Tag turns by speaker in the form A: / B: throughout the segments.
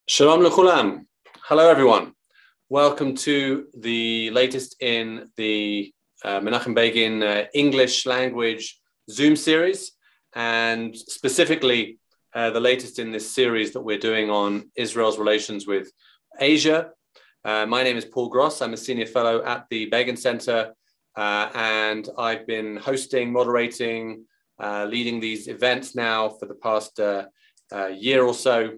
A: Shalom lechulam. Hello, everyone. Welcome to the latest in the Menachem Begin English language Zoom series, and specifically the latest in this series that we're doing on Israel's relations with Asia. My name is Paul Gross. I'm a senior fellow at the Begin Center, and I've been hosting, moderating, leading these events now for the past year or so.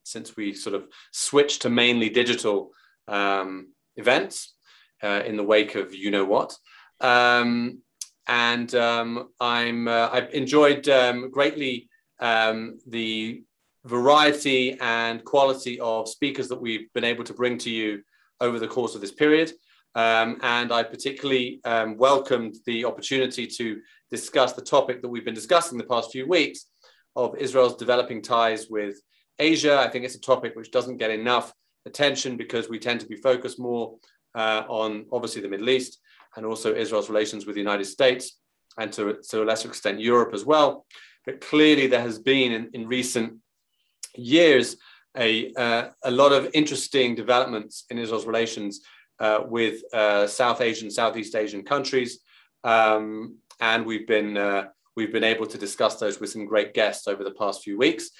A: Since we sort of switched to mainly digital events in the wake of you know what. I've enjoyed greatly the variety and quality of speakers that we've been able to bring to you over the course of this period. And I particularly welcomed the opportunity to discuss the topic that we've been discussing the past few weeks of Israel's developing ties with Asia. I think it's a topic which doesn't get enough attention because we tend to be focused more on obviously the Middle East and also Israel's relations with the United States and to a lesser extent Europe as well. But clearly there has been in recent years a lot of interesting developments in Israel's relations with South Asian, Southeast Asian countries, and we've been able to discuss those with some great guests over the past few weeks.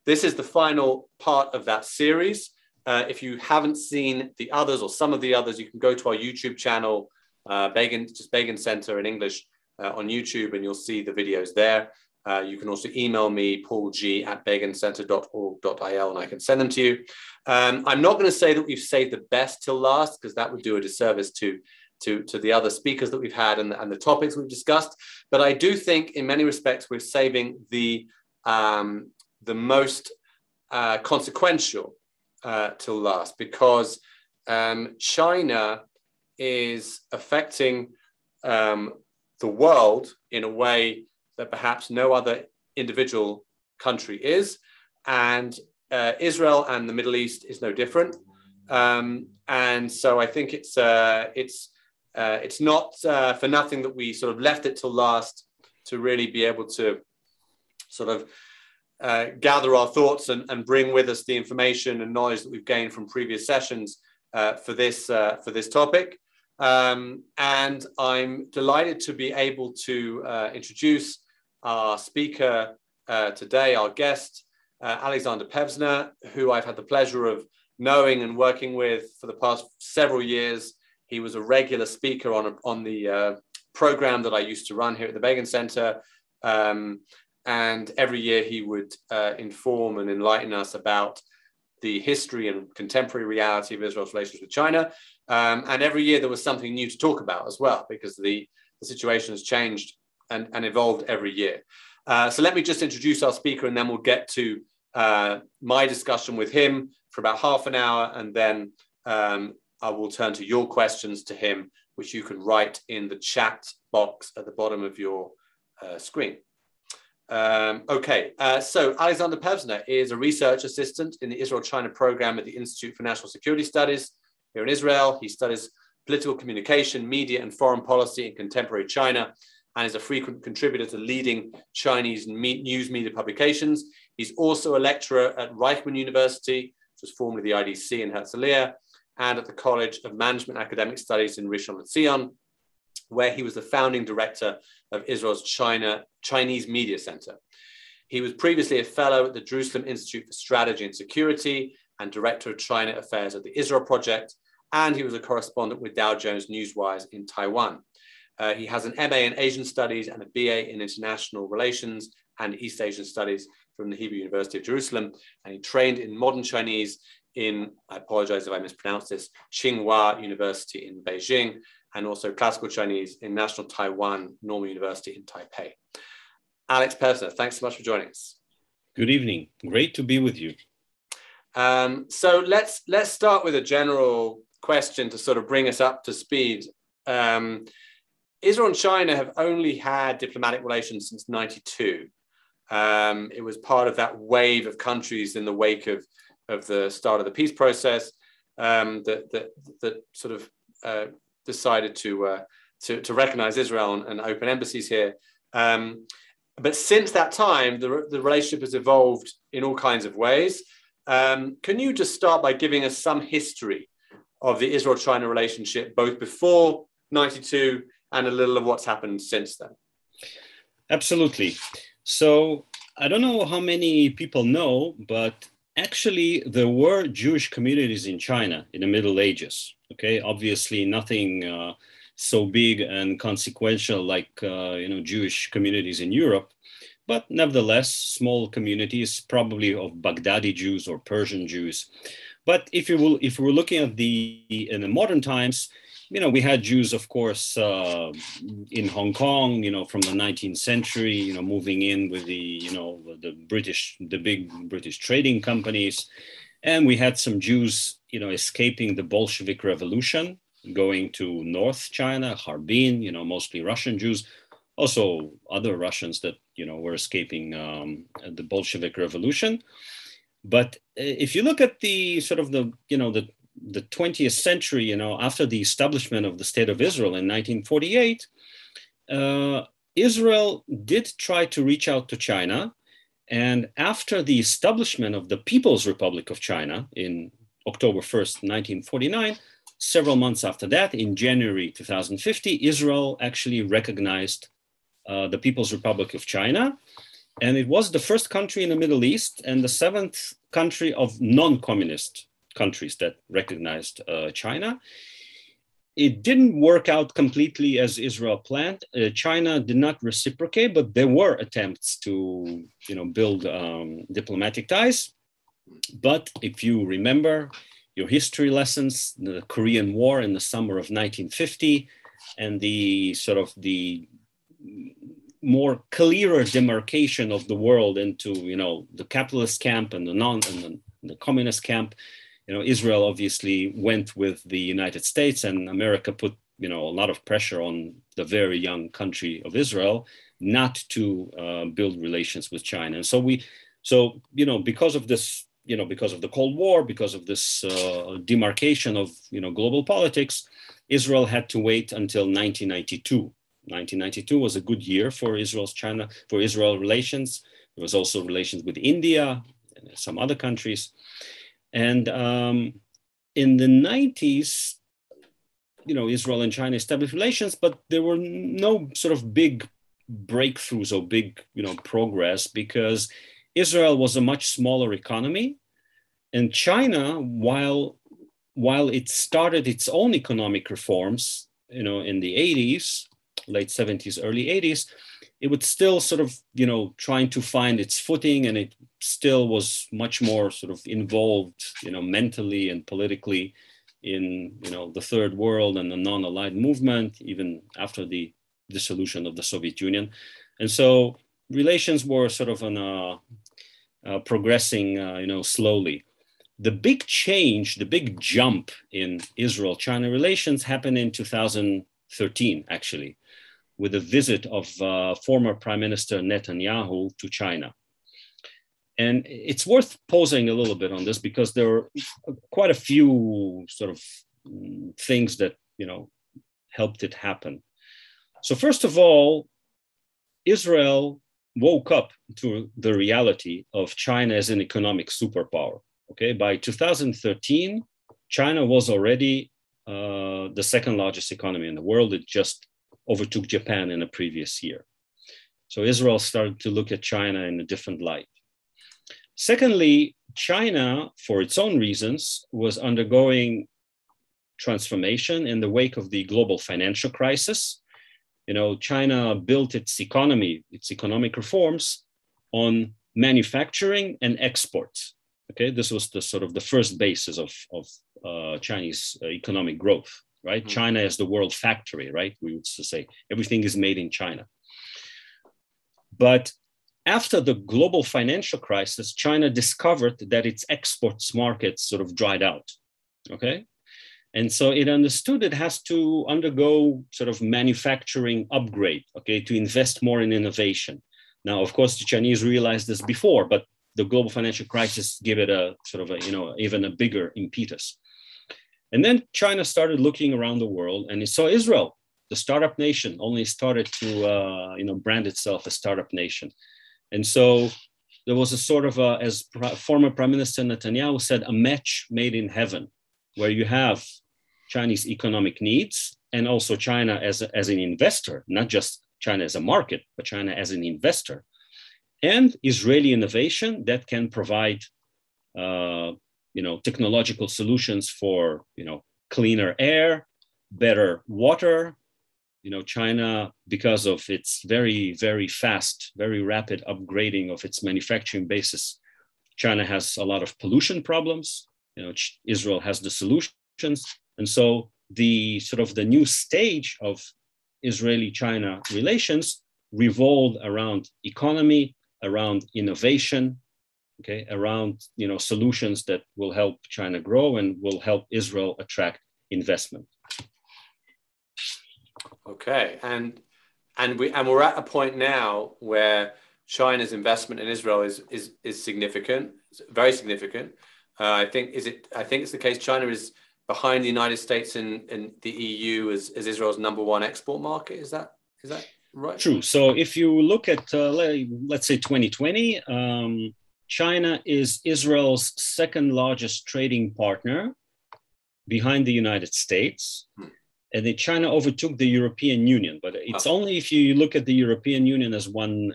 A: This is the final part of that series. If you haven't seen the others or some of the others, you can go to our YouTube channel, just Begin Center in English on YouTube, and you'll see the videos there. You can also email me, paulg@begincenter.org.il, and I can send them to you. I'm not going to say that we've saved the best till last, because that would do a disservice to the other speakers that we've had and the topics we've discussed. But I do think in many respects we're saving the most consequential till last, because China is affecting the world in a way that perhaps no other individual country is, and Israel and the Middle East is no different. And so I think it's not for nothing that we sort of left it till last to really be able to sort of gather our thoughts and bring with us the information and knowledge that we've gained from previous sessions for this topic. And I'm delighted to be able to introduce our speaker today, our guest, Alexander Pevzner, who I've had the pleasure of knowing and working with for the past several years. He was a regular speaker on the program that I used to run here at the Begin Center. And every year he would inform and enlighten us about the history and contemporary reality of Israel's relations with China. And every year there was something new to talk about as well, because the situation has changed and evolved every year. So let me just introduce our speaker, and then we'll get to my discussion with him for about half an hour. And then I will turn to your questions to him, which you can write in the chat box at the bottom of your screen. So Alexander Pevzner is a research assistant in the IsraelChina program at the Institute for National Security Studies here in Israel. He studies political communication, media, and foreign policy in contemporary China, and is a frequent contributor to leading Chinese news media publications. He's also a lecturer at Reichman University, which was formerly the IDC in Herzliya, and at the College of Management Academic Studies in Rishon LeZion, where he was the founding director of Israel's Chinese Media Center. He was previously a fellow at the Jerusalem Institute for Strategy and Security and director of China Affairs at the Israel Project, and he was a correspondent with Dow Jones Newswires in Taiwan. He has an MA in Asian Studies and a BA in International Relations and East Asian Studies from the Hebrew University of Jerusalem, and he trained in modern Chinese in, I apologize if I mispronounce this, Tsinghua University in Beijing, and also classical Chinese in National Taiwan Normal University in Taipei. Alex Pevzner, thanks so much for joining us.
B: Good evening. Great to be with you.
A: So let's start with a general question to sort of bring us up to speed. Israel and China have only had diplomatic relations since '92. It was part of that wave of countries in the wake of the start of the peace process that sort of decided to recognize Israel and open embassies here. But since that time, the relationship has evolved in all kinds of ways. Can you just start by giving us some history of the Israel-China relationship, both before 92 and a little of what's happened since then?
B: Absolutely. So I don't know how many people know, but actually there were Jewish communities in China in the Middle Ages. Okay, obviously nothing so big and consequential like Jewish communities in Europe, but nevertheless small communities, probably of Baghdadi Jews or Persian Jews. But if we're looking at in the modern times, we had Jews, of course, in Hong Kong, from the 19th century, moving in with the big British trading companies. And we had some Jews, escaping the Bolshevik Revolution, going to North China, Harbin, mostly Russian Jews, also other Russians that, were escaping the Bolshevik Revolution. But if you look at the 20th century, after the establishment of the State of Israel in 1948, Israel did try to reach out to China. And after the establishment of the People's Republic of China in October 1st, 1949, several months after that, in January 2050, Israel actually recognized the People's Republic of China. And it was the first country in the Middle East and the seventh country of non-communist countries that recognized China. It didn't work out completely as Israel planned. China did not reciprocate, but there were attempts to, build diplomatic ties. But if you remember your history lessons, the Korean War in the summer of 1950, and the more clearer demarcation of the world into, the capitalist camp and the communist camp, Israel obviously went with the United States, and America put, a lot of pressure on the very young country of Israel not to build relations with China. And because of this, because of the Cold War, because of this demarcation of, global politics, Israel had to wait until 1992. 1992 was a good year for Israel relations. There was also relations with India and some other countries. And in the 90s, Israel and China established relations, but there were no sort of big breakthroughs or big, progress, because Israel was a much smaller economy. And China, while it started its own economic reforms, in the 80s, late 70s, early 80s, it was still sort of, trying to find its footing, and it still was much more sort of involved, mentally and politically in, the third world and the non-aligned movement, even after the dissolution of the Soviet Union. And so relations were sort of progressing, slowly. The big change, the big jump in Israel-China relations happened in 2013, actually, with a visit of former Prime Minister Netanyahu to China. And it's worth pausing a little bit on this, because there are quite a few sort of things that, helped it happen. So first of all, Israel woke up to the reality of China as an economic superpower. Okay, by 2013, China was already the second largest economy in the world. It just overtook Japan in the previous year. So Israel started to look at China in a different light. Secondly, China, for its own reasons, was undergoing transformation in the wake of the global financial crisis. China built its economic reforms on manufacturing and exports. Okay, this was the first basis of Chinese economic growth, right? Mm-hmm. China is the world factory, right? We would say everything is made in China. But after the global financial crisis, China discovered that its exports markets sort of dried out, okay? And so it understood it has to undergo sort of manufacturing upgrade, okay, to invest more in innovation. Now, of course, the Chinese realized this before, but the global financial crisis gave it a sort of even a bigger impetus. And then China started looking around the world, and it saw Israel the startup nation, only started to brand itself a startup nation. And so there was a sort of, as former Prime Minister Netanyahu said, a match made in heaven, where you have Chinese economic needs and also China as an investor, not just China as a market, but China as an investor, and Israeli innovation that can provide, technological solutions for, cleaner air, better water. China, because of its very, very fast, very rapid upgrading of its manufacturing basis, China has a lot of pollution problems. Israel has the solutions. And so the new stage of Israeli-China relations revolve around economy, around innovation, around solutions that will help China grow and will help Israel attract investment.
A: Okay, and we're at a point now where China's investment in Israel is significant, very significant. I think it's the case. China is behind the United States and the EU as Israel's #1 export market. Is that right?
B: True. So if you look at let's say 2020, China is Israel's second largest trading partner behind the United States. And then China overtook the European Union, but it's only if you look at the European Union as one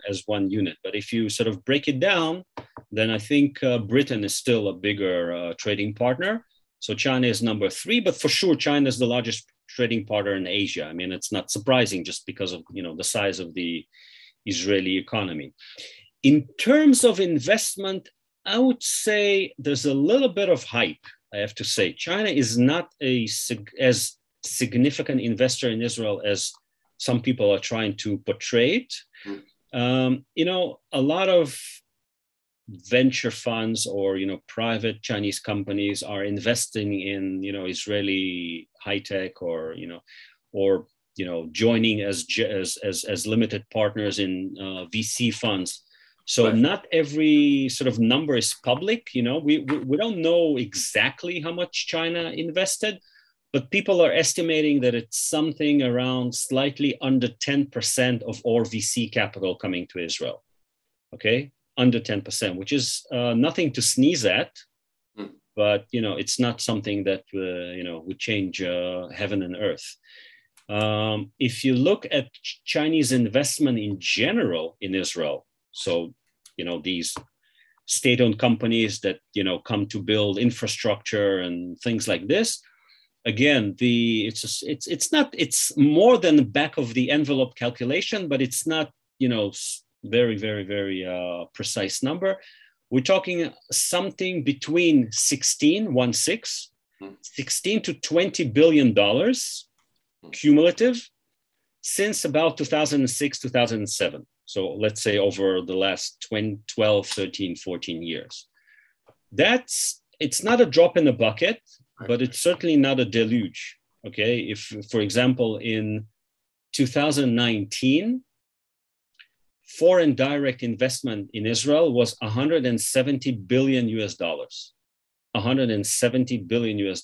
B: unit. But if you sort of break it down, then I think Britain is still a bigger trading partner. So China is #3, but for sure China is the largest trading partner in Asia. I mean, it's not surprising just because of the size of the Israeli economy. In terms of investment, I would say there's a little bit of hype. I have to say, China is not as significant investor in Israel as some people are trying to portray it. A lot of venture funds or private Chinese companies are investing in Israeli high tech or joining as limited partners in VC funds. So right. Not every sort of number is public. We don't know exactly how much China invested, but people are estimating that it's something around slightly under 10% of all VC capital coming to Israel. Okay, under 10%, which is nothing to sneeze at, but it's not something that would change heaven and earth. If you look at Chinese investment in general in Israel, so these state-owned companies that come to build infrastructure and things like this. Again, it's more than the back of the envelope calculation, but it's not very, very, very precise number. We're talking something between 16 to $20 billion cumulative since about 2006, 2007. So let's say over the last 12, 13, 14 years. It's not a drop in the bucket, but it's certainly not a deluge. Okay, if, for example, in 2019, foreign direct investment in Israel was $170 billion US, $170 billion US,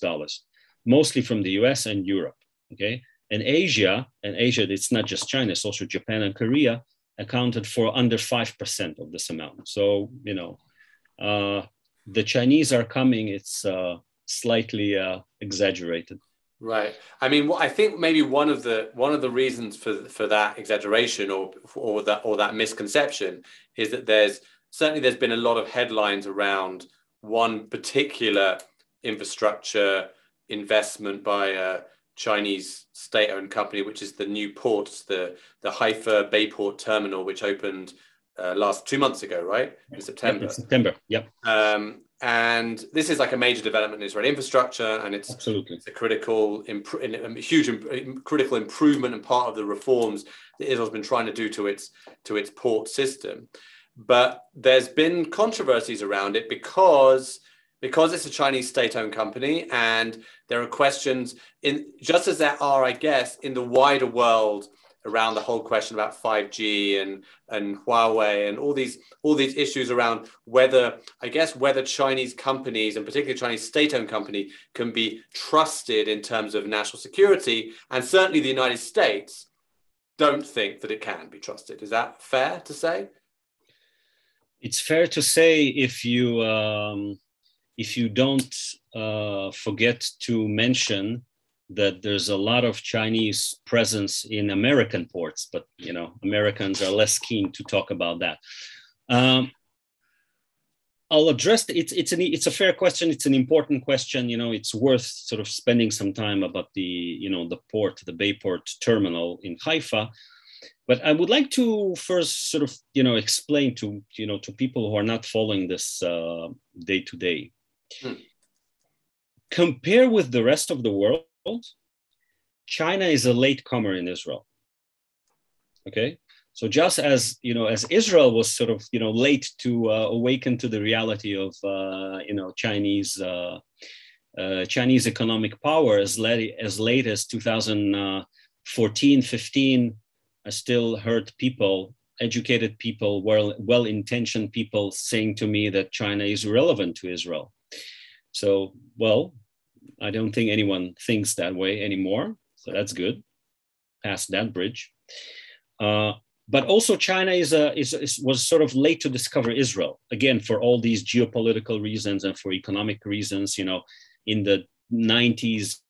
B: mostly from the US and Europe. Okay, and Asia, it's not just China, it's also Japan and Korea, accounted for under 5% of this amount. So, the Chinese are coming, it's slightly exaggerated.
A: Right. I mean, I think maybe one of the reasons for that exaggeration or that misconception is that there's been a lot of headlines around one particular infrastructure investment by a Chinese state-owned company, which is the new ports, the Haifa Bayport terminal, which opened 2 months ago, right? In September.
B: Yep, in September. Yep.
A: And this is like a major development in Israeli infrastructure, and it's a critical improvement and part of the reforms that Israel's been trying to do to its port system. But there's been controversies around it because it's a Chinese state-owned company, and there are questions just as there are, I guess, in the wider world around the whole question about 5G and Huawei and all these issues around whether Chinese companies, and particularly Chinese state-owned company, can be trusted in terms of national security, and certainly the United States don't think that it can be trusted. Is that fair to say?
B: It's fair to say if you don't forget to mention that there's a lot of Chinese presence in American ports, but Americans are less keen to talk about that. I'll address it's a fair question. It's an important question. It's worth sort of spending some time about the the Bayport terminal in Haifa. But I would like to first sort of explain to people who are not following this day to day. Compare with the rest of the world, China is a latecomer in Israel. Okay, so just as as Israel was sort of late to awaken to the reality of Chinese economic power as late as 2014, 15. I still heard people, educated people, well-intentioned people saying to me that China is irrelevant to Israel. So, well, I don't think anyone thinks that way anymore. So that's good. Past that bridge. But also China was sort of late to discover Israel, again, for all these geopolitical reasons and for economic reasons, in the 90s.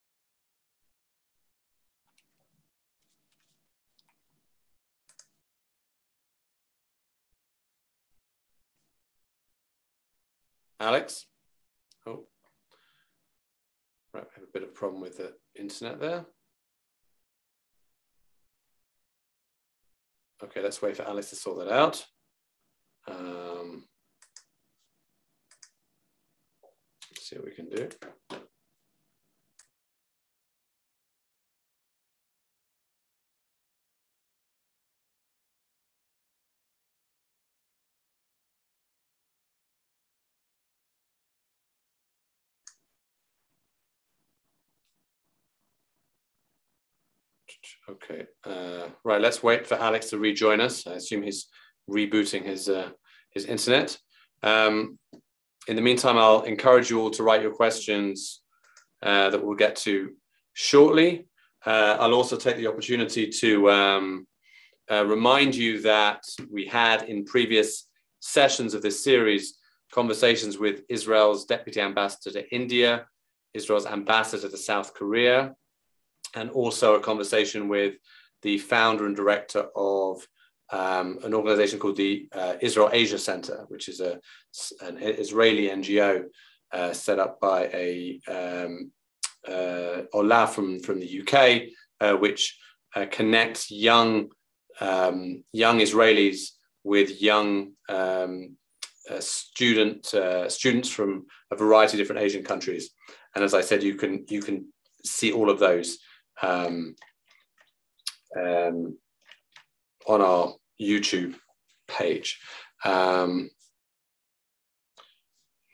A: Alex? Oh, right, I have a bit of a problem with the internet there. Okay, let's wait for Alex to sort that out. Let's see what we can do. Okay, right, let's wait for Alex to rejoin us. I assume he's rebooting his internet. In the meantime, I'll encourage you all to write your questions that we'll get to shortly. I'll also take the opportunity to remind you that we had in previous sessions of this series conversations with Israel's Deputy Ambassador to India, Israel's Ambassador to South Korea, and also a conversation with the founder and director of an organization called the Israel Asia Center, which is an Israeli NGO set up by Ola from the UK, which connects young Israelis with young students from a variety of different Asian countries. And as I said, you can see all of those on our YouTube page.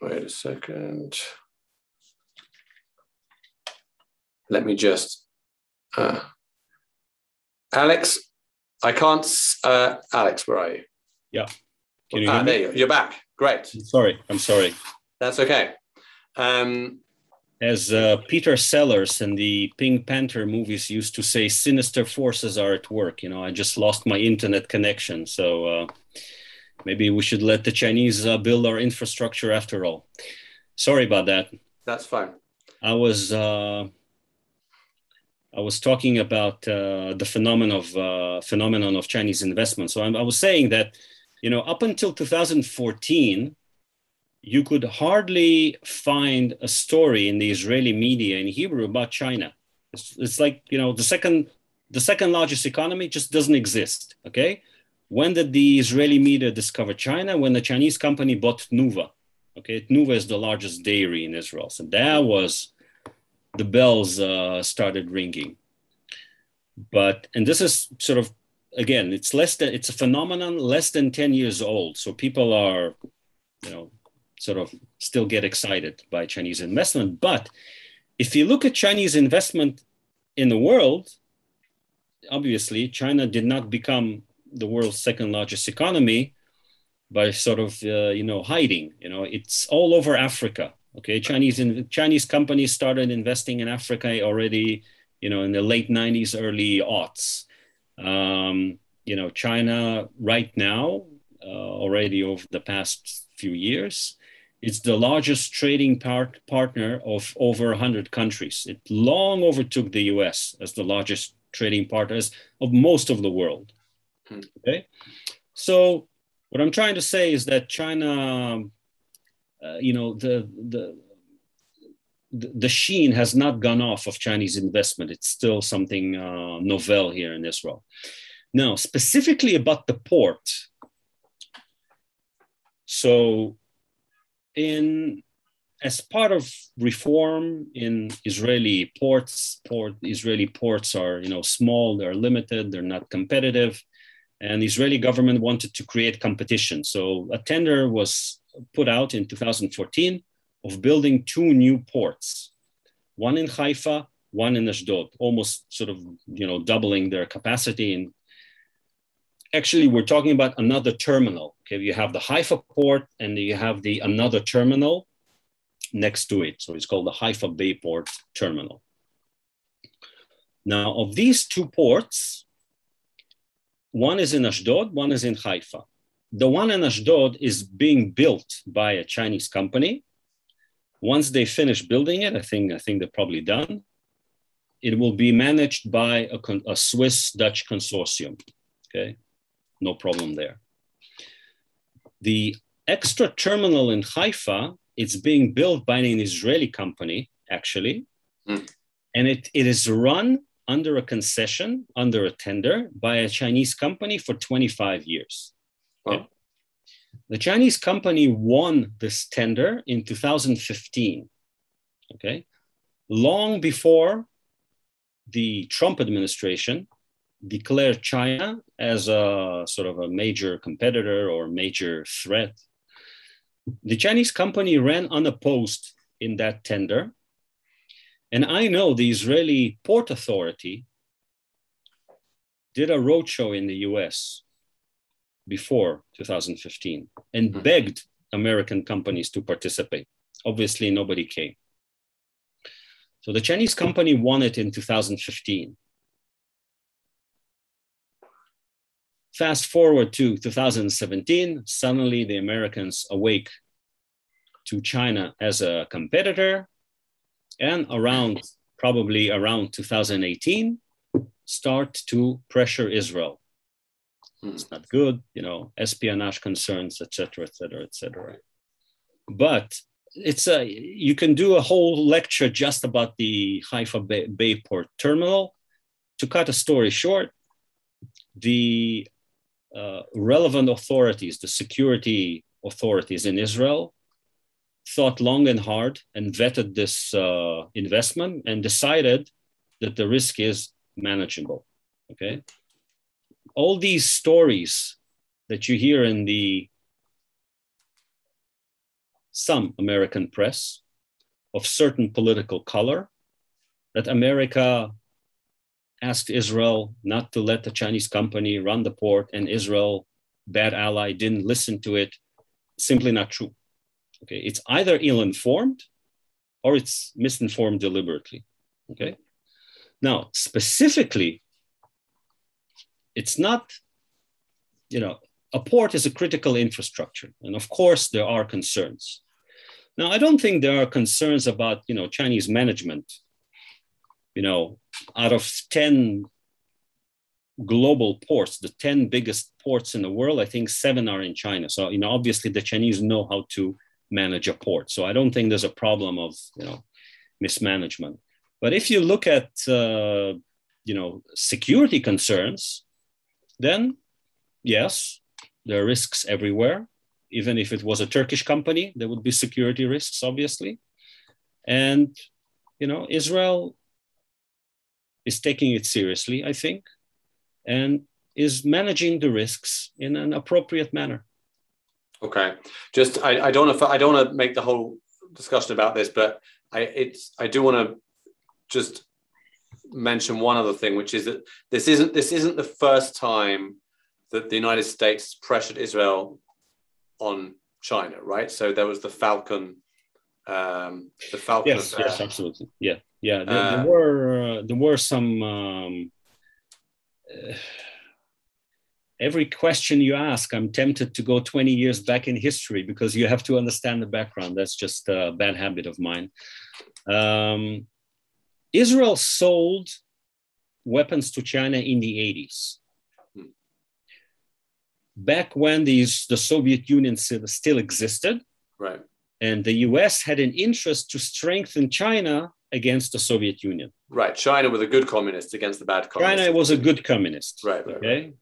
A: Wait a second. Let me just, Alex, I can't, Alex, where are you?
B: Yeah. Can you hear me?
A: There you are. You're back. Great.
B: I'm sorry.
A: That's okay.
B: As Peter Sellers in the Pink Panther movies used to say, sinister forces are at work. I just lost my internet connection. So maybe we should let the Chinese build our infrastructure after all. Sorry about that.
A: That's fine.
B: I was talking about the phenomenon of Chinese investment. So I was saying that, up until 2014, you could hardly find a story in the Israeli media in Hebrew about China. It's like, the second largest economy just doesn't exist, okay? When did the Israeli media discover China? When the Chinese company bought Tnuva, okay? Tnuva is the largest dairy in Israel. So that was, the bells started ringing. And this is sort of, again, it's a phenomenon less than 10 years old. So people are, sort of still get excited by Chinese investment. But if you look at Chinese investment in the world, obviously, China did not become the world's second largest economy by sort of, hiding. It's all over Africa. Okay, Chinese companies started investing in Africa already, in the late 90s, early aughts. China right now, already over the past few years, it's the largest trading partner of over 100 countries. It long overtook the US as the largest trading partners of most of the world. Okay, so what I'm trying to say is that China, the sheen has not gone off of Chinese investment. It's still something novel here in Israel. Now, specifically about the port. So, as part of reform in Israeli ports, Israeli ports are, small, they're limited, they're not competitive, and the Israeli government wanted to create competition. So a tender was put out in 2014 of building 2 new ports, one in Haifa, one in Ashdod, almost sort of, doubling their capacity. And actually, we're talking about another terminal. Okay, you have the Haifa port and you have another terminal next to it. So it's called the Haifa Bayport terminal. Now, of these 2 ports, one is in Ashdod, one is in Haifa. The one in Ashdod is being built by a Chinese company. Once they finish building it, I think they're probably done. It will be managed by a Swiss-Dutch consortium. Okay, no problem there. The extra terminal in Haifa, it's being built by an Israeli company, actually, and it is run under a concession, under a tender by a Chinese company for 25 years. Okay? Wow. The Chinese company won this tender in 2015, okay? Long before the Trump administration declared China as a sort of a major competitor or major threat. The Chinese company ran unopposed in that tender. And I know the Israeli Port Authority did a roadshow in the US before 2015 and begged American companies to participate. Obviously, nobody came. So the Chinese company won it in 2015. Fast forward to 2017, suddenly the Americans awake to China as a competitor, and probably around 2018, start to pressure Israel. It's not good, espionage concerns, et cetera, et cetera, et cetera. But you can do a whole lecture just about the Haifa Bayport terminal. To cut a story short, the relevant authorities, the security authorities in Israel, thought long and hard and vetted this investment and decided that the risk is manageable. Okay, all these stories that you hear in some American press of certain political color, that America asked Israel not to let the Chinese company run the port, and Israel, bad ally, didn't listen to it, simply not true. Okay, it's either ill-informed or it's misinformed deliberately. Okay, now specifically, it's not, a port is a critical infrastructure, and of course there are concerns. Now, I don't think there are concerns about, Chinese management. Out of 10 global ports, the 10 biggest ports in the world, I think 7 are in China. So, obviously the Chinese know how to manage a port. So I don't think there's a problem of, mismanagement. But if you look at, security concerns, then yes, there are risks everywhere. Even if it was a Turkish company, there would be security risks, obviously. And, Israel is taking it seriously, I think, and is managing the risks in an appropriate manner.
A: Okay, I don't want to make the whole discussion about this, but I do want to just mention one other thing, which is that this isn't the first time that the United States pressured Israel on China, right? So there was the Falcon
B: Yes,
A: affair.
B: yes, absolutely. Yeah, yeah. There were some. Every question you ask, I'm tempted to go 20 years back in history because you have to understand the background. That's just a bad habit of mine. Israel sold weapons to China in the 80s. Back when the Soviet Union still existed.
A: Right.
B: And the US had an interest to strengthen China against the Soviet Union.
A: Right. China were the good communists against the bad communists.
B: China was a good communist.
A: Right.
B: Okay.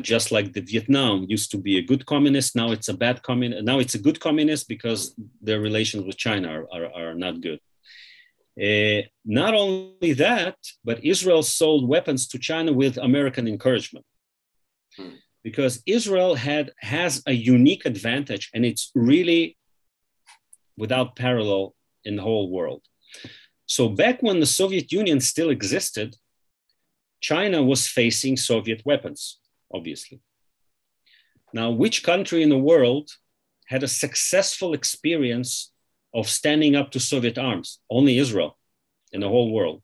B: Just like the Vietnam used to be a good communist, now it's a bad communist. Now it's a good communist because their relations with China are not good. Not only that, but Israel sold weapons to China with American encouragement. Because Israel has a unique advantage, and it's really without parallel in the whole world. So back when the Soviet Union still existed, China was facing Soviet weapons, obviously. Now, which country in the world had a successful experience of standing up to Soviet arms? Only Israel in the whole world.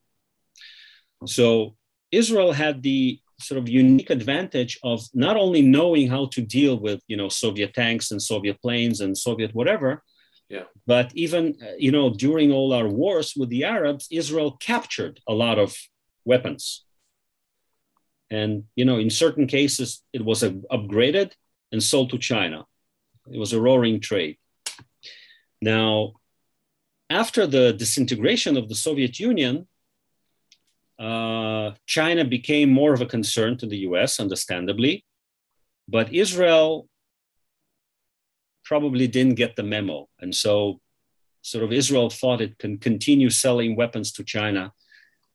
B: So Israel had the sort of unique advantage of not only knowing how to deal with, Soviet tanks and Soviet planes and Soviet whatever, but even, during all our wars with the Arabs, Israel captured a lot of weapons. And, in certain cases, it was upgraded and sold to China. It was a roaring trade. Now, after the disintegration of the Soviet Union, China became more of a concern to the US, understandably, but Israel probably didn't get the memo. And so sort of Israel thought it can continue selling weapons to China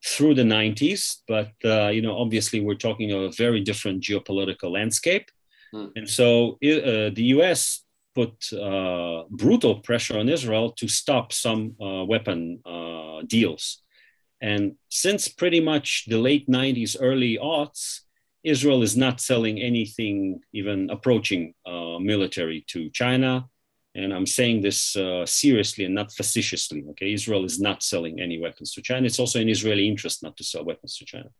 B: through the 90s. But, obviously we're talking of a very different geopolitical landscape. And so the US put brutal pressure on Israel to stop some weapon deals. And since pretty much the late 90s, early aughts, Israel is not selling anything even approaching military to China. And I'm saying this seriously and not facetiously. Okay, Israel is not selling any weapons to China. It's also in Israeli interest not to sell weapons to China.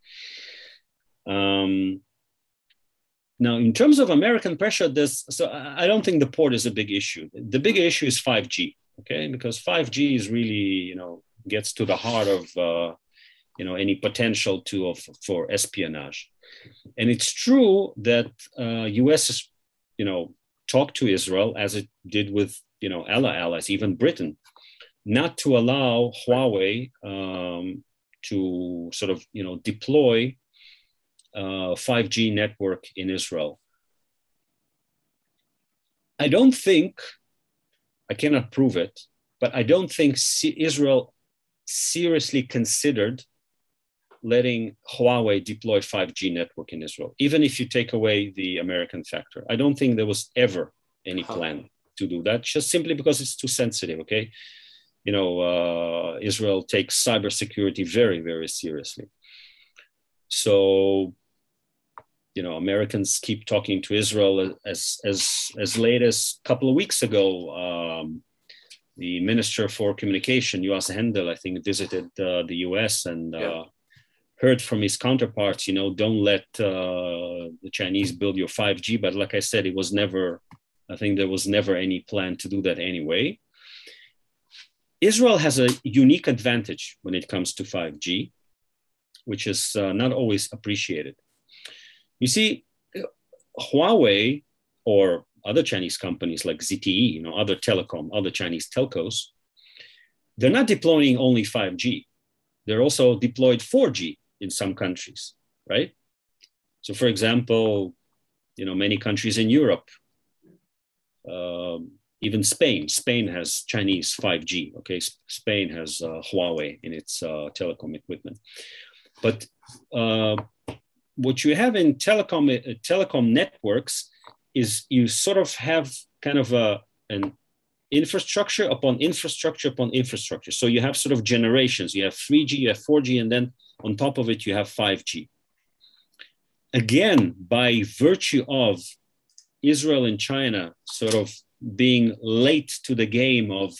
B: Now, in terms of American pressure, I don't think the port is a big issue. The big issue is 5G. Okay, because 5G is really, gets to the heart of any potential for espionage. And it's true that US talked to Israel, as it did with allies, even Britain, not to allow Huawei to sort of deploy 5G network in Israel. I cannot prove it, but I don't think Israel seriously considered letting Huawei deploy 5G network in Israel, even if you take away the American factor. I don't think there was ever any plan to do that, just simply because it's too sensitive, okay? Israel takes cybersecurity very, very seriously. So, Americans keep talking to Israel as late as a couple of weeks ago. The Minister for Communication, Yoash Hendel, I think, visited the US and heard from his counterparts, don't let the Chinese build your 5G. But like I said, I think there was never any plan to do that anyway. Israel has a unique advantage when it comes to 5G, which is not always appreciated. You see, Huawei or other Chinese companies like ZTE, other Chinese telcos, they're not deploying only 5G. They're also deployed 4G in some countries, right? So for example, many countries in Europe, even Spain has Chinese 5G, okay? Spain has Huawei in its telecom equipment. But what you have in telecom networks is you sort of have kind of infrastructure upon infrastructure upon infrastructure. So you have sort of generations. You have 3G, you have 4G, and then on top of it, you have 5G. Again, by virtue of Israel and China sort of being late to the game of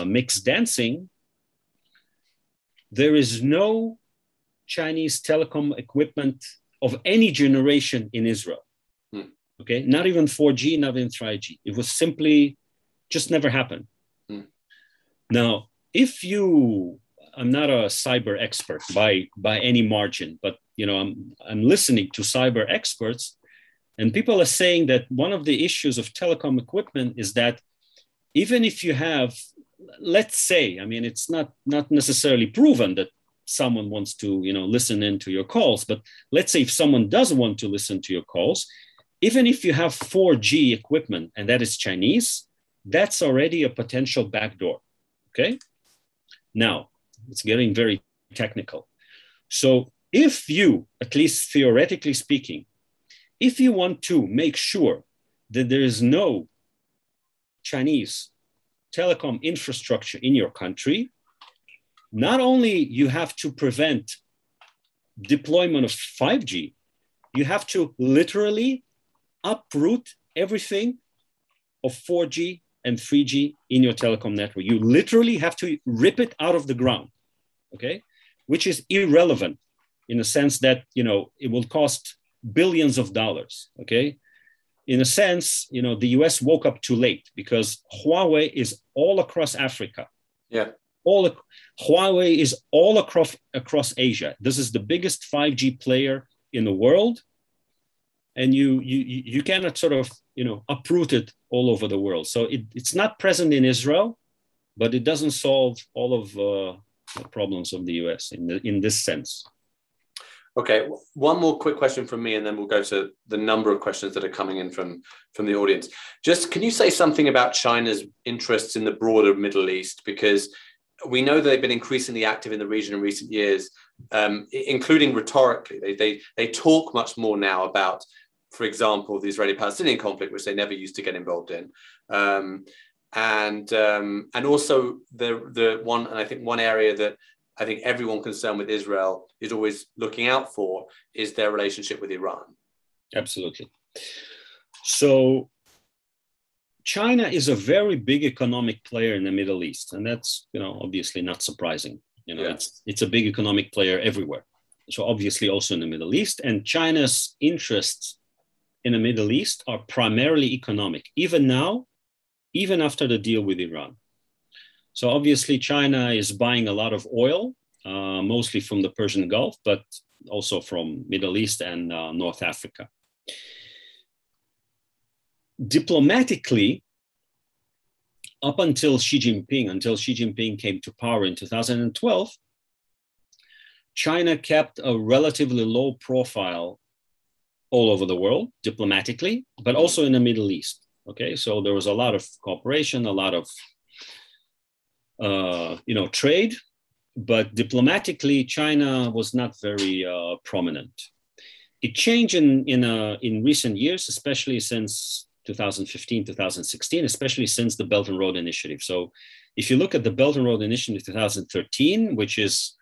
B: mixed dancing, there is no Chinese telecom equipment of any generation in Israel. Okay, not even 4G, not even 5G. It was simply just never happened. Now, if you, I'm not a cyber expert by any margin, but I'm listening to cyber experts, and people are saying that one of the issues of telecom equipment is that even if you have, let's say, I mean, it's not necessarily proven that someone wants to, listen into your calls, but let's say if someone does want to listen to your calls, even if you have 4G equipment and that is Chinese, that's already a potential backdoor, okay? Now, it's getting very technical. So if you, at least theoretically speaking, if you want to make sure that there is no Chinese telecom infrastructure in your country, not only you have to prevent deployment of 5G, you have to literally uproot everything of 4G and 3G in your telecom network. You literally have to rip it out of the ground, okay? Which is irrelevant in the sense that, it will cost billions of dollars, okay? In a sense, the US woke up too late because Huawei is all across Africa.
A: Yeah.
B: Huawei is all across Asia. This is the biggest 5G player in the world. And you cannot sort of, uproot it all over the world. So it's not present in Israel, but it doesn't solve all of the problems of the US in this sense.
A: Okay, one more quick question from me, and then we'll go to the number of questions that are coming in from the audience. Just, can you say something about China's interests in the broader Middle East? Because we know that they've been increasingly active in the region in recent years, including rhetorically. They talk much more now about, for example, the Israeli-Palestinian conflict, which they never used to get involved in. And also the one, and I think one area that I think everyone concerned with Israel is always looking out for is their relationship with Iran. Absolutely.
B: So China is a very big economic player in the Middle East, and that's, obviously not surprising. It's a big economic player everywhere. So obviously also in the Middle East, and China's interests in the Middle East are primarily economic, even now, even after the deal with Iran. So obviously China is buying a lot of oil, mostly from the Persian Gulf, but also from Middle East and North Africa. Diplomatically, up until Xi Jinping came to power in 2012, China kept a relatively low profile all over the world, diplomatically, but also in the Middle East. Okay, so there was a lot of cooperation, a lot of trade, but diplomatically, China was not very prominent. It changed in recent years, especially since 2015, 2016, especially since the Belt and Road Initiative. So if you look at the Belt and Road Initiative 2013, which is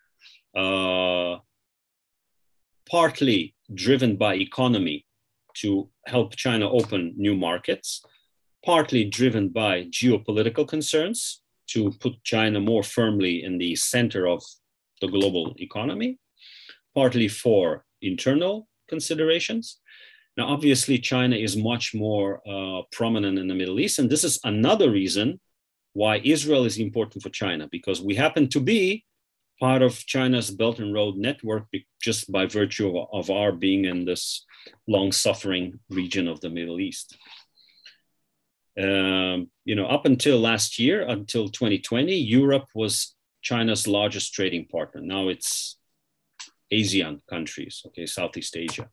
B: partly driven by economy to help China open new markets, partly driven by geopolitical concerns to put China more firmly in the center of the global economy, partly for internal considerations. Now, obviously, China is much more prominent in the Middle East, and this is another reason why Israel is important for China, because we happen to be part of China's Belt and Road network just by virtue of our being in this long-suffering region of the Middle East. Up until last year, until 2020, Europe was China's largest trading partner. Now it's ASEAN countries, okay, Southeast Asia.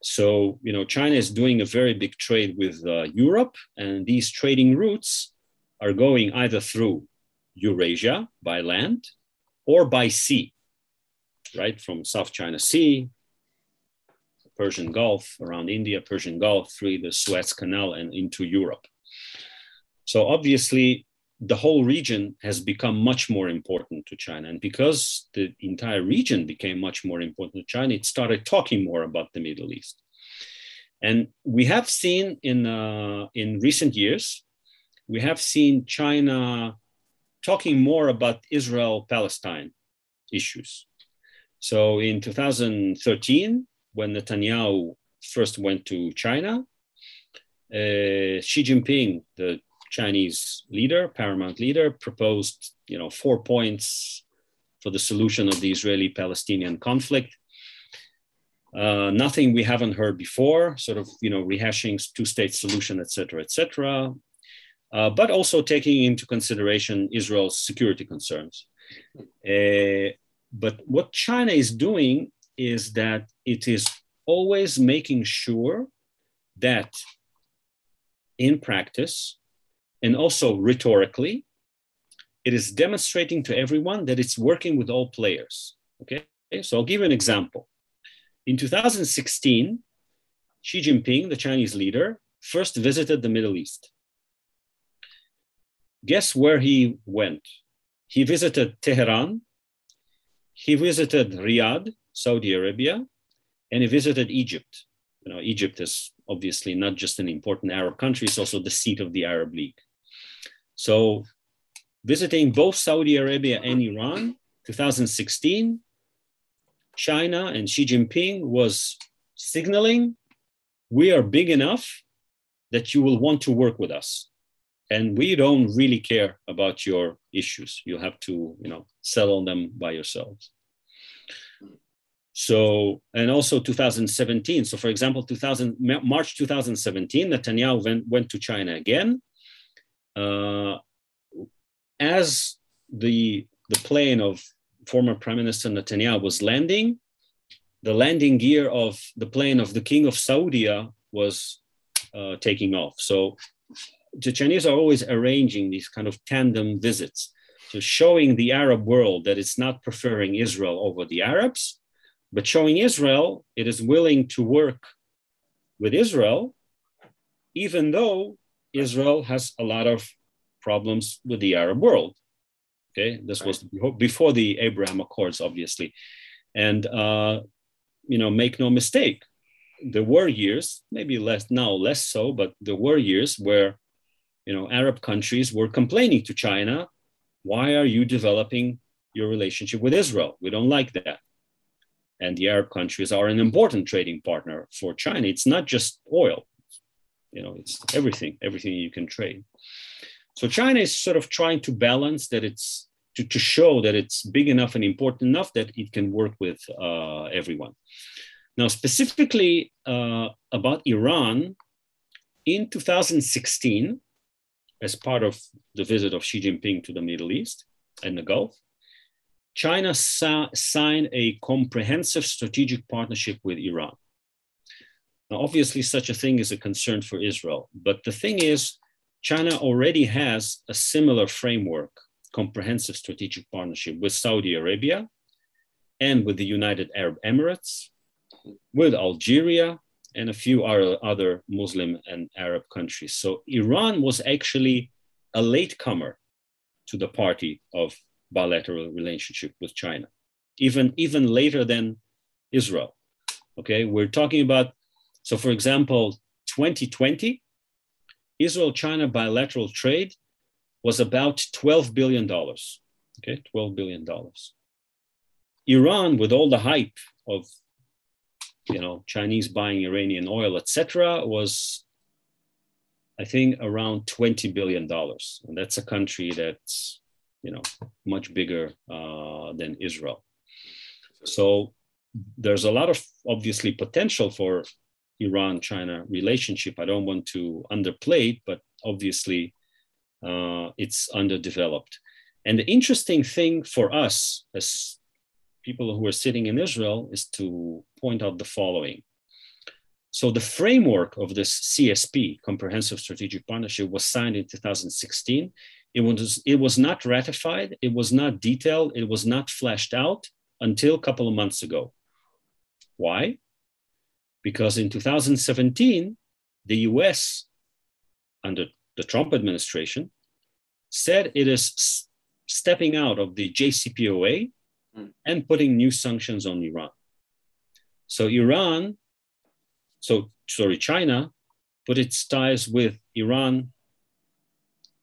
B: So, China is doing a very big trade with Europe, and these trading routes are going either through Eurasia by land or by sea, right? From South China Sea, Persian Gulf, around India, Persian Gulf, through the Suez Canal and into Europe. So obviously, the whole region has become much more important to China. And because the entire region became much more important to China, it started talking more about the Middle East. And we have seen in recent years, we have seen China talking more about Israel-Palestine issues. So in 2013, when Netanyahu first went to China, Xi Jinping, the Chinese leader, paramount leader, proposed 4 points for the solution of the Israeli-Palestinian conflict. Nothing we haven't heard before, sort of rehashing two-state solution, et cetera, but also taking into consideration Israel's security concerns. But what China is doing is that it is always making sure that in practice, and also rhetorically, it is demonstrating to everyone that it's working with all players, okay? So I'll give you an example. In 2016, Xi Jinping, the Chinese leader, first visited the Middle East. Guess where he went? He visited Tehran, he visited Riyadh, Saudi Arabia, and he visited Egypt. Egypt is obviously not just an important Arab country, it's also the seat of the Arab League. So visiting both Saudi Arabia and Iran, 2016, China and Xi Jinping was signaling, we are big enough that you will want to work with us. And we don't really care about your issues. You'll have to, settle them by yourselves. So, and also 2017. So for example, March 2017, Netanyahu went to China again. As the plane of former Prime Minister Netanyahu was landing, the landing gear of the plane of the King of Saudi was taking off. So the Chinese are always arranging these kind of tandem visits, so showing the Arab world that it's not preferring Israel over the Arabs, but showing Israel it is willing to work with Israel, even though Israel has a lot of problems with the Arab world. Okay, this was before the Abraham Accords, obviously. And, make no mistake, there were years, maybe less so, but there were years where, Arab countries were complaining to China, why are you developing your relationship with Israel? We don't like that. And the Arab countries are an important trading partner for China. It's not just oil, it's everything you can trade. So China is sort of trying to balance that it's, to show that it's big enough and important enough that it can work with everyone. Now, specifically about Iran, in 2016, as part of the visit of Xi Jinping to the Middle East and the Gulf, China signed a comprehensive strategic partnership with Iran. Now, obviously, such a thing is a concern for Israel. But the thing is, China already has a similar framework, comprehensive strategic partnership with Saudi Arabia and with the United Arab Emirates, with Algeria, and a few other Muslim and Arab countries. So Iran was actually a latecomer to the party of bilateral relationship with China, even later than Israel. Okay, we're talking about, so for example, 2020, Israel-China bilateral trade was about $12 billion, okay, $12 billion. Iran, with all the hype of, Chinese buying Iranian oil, etc., was, I think, around $20 billion. And that's a country that's, much bigger than Israel. So there's a lot of, obviously, potential for Iran-China relationship. I don't want to underplay it, but obviously it's underdeveloped. And the interesting thing for us as people who are sitting in Israel is to point out the following. So the framework of this CSP, Comprehensive Strategic Partnership, was signed in 2016. It was not ratified, it was not detailed, it was not fleshed out until a couple of months ago. Why? Because in 2017, the US, under the Trump administration, said it is stepping out of the JCPOA and putting new sanctions on Iran. So China put its ties with Iran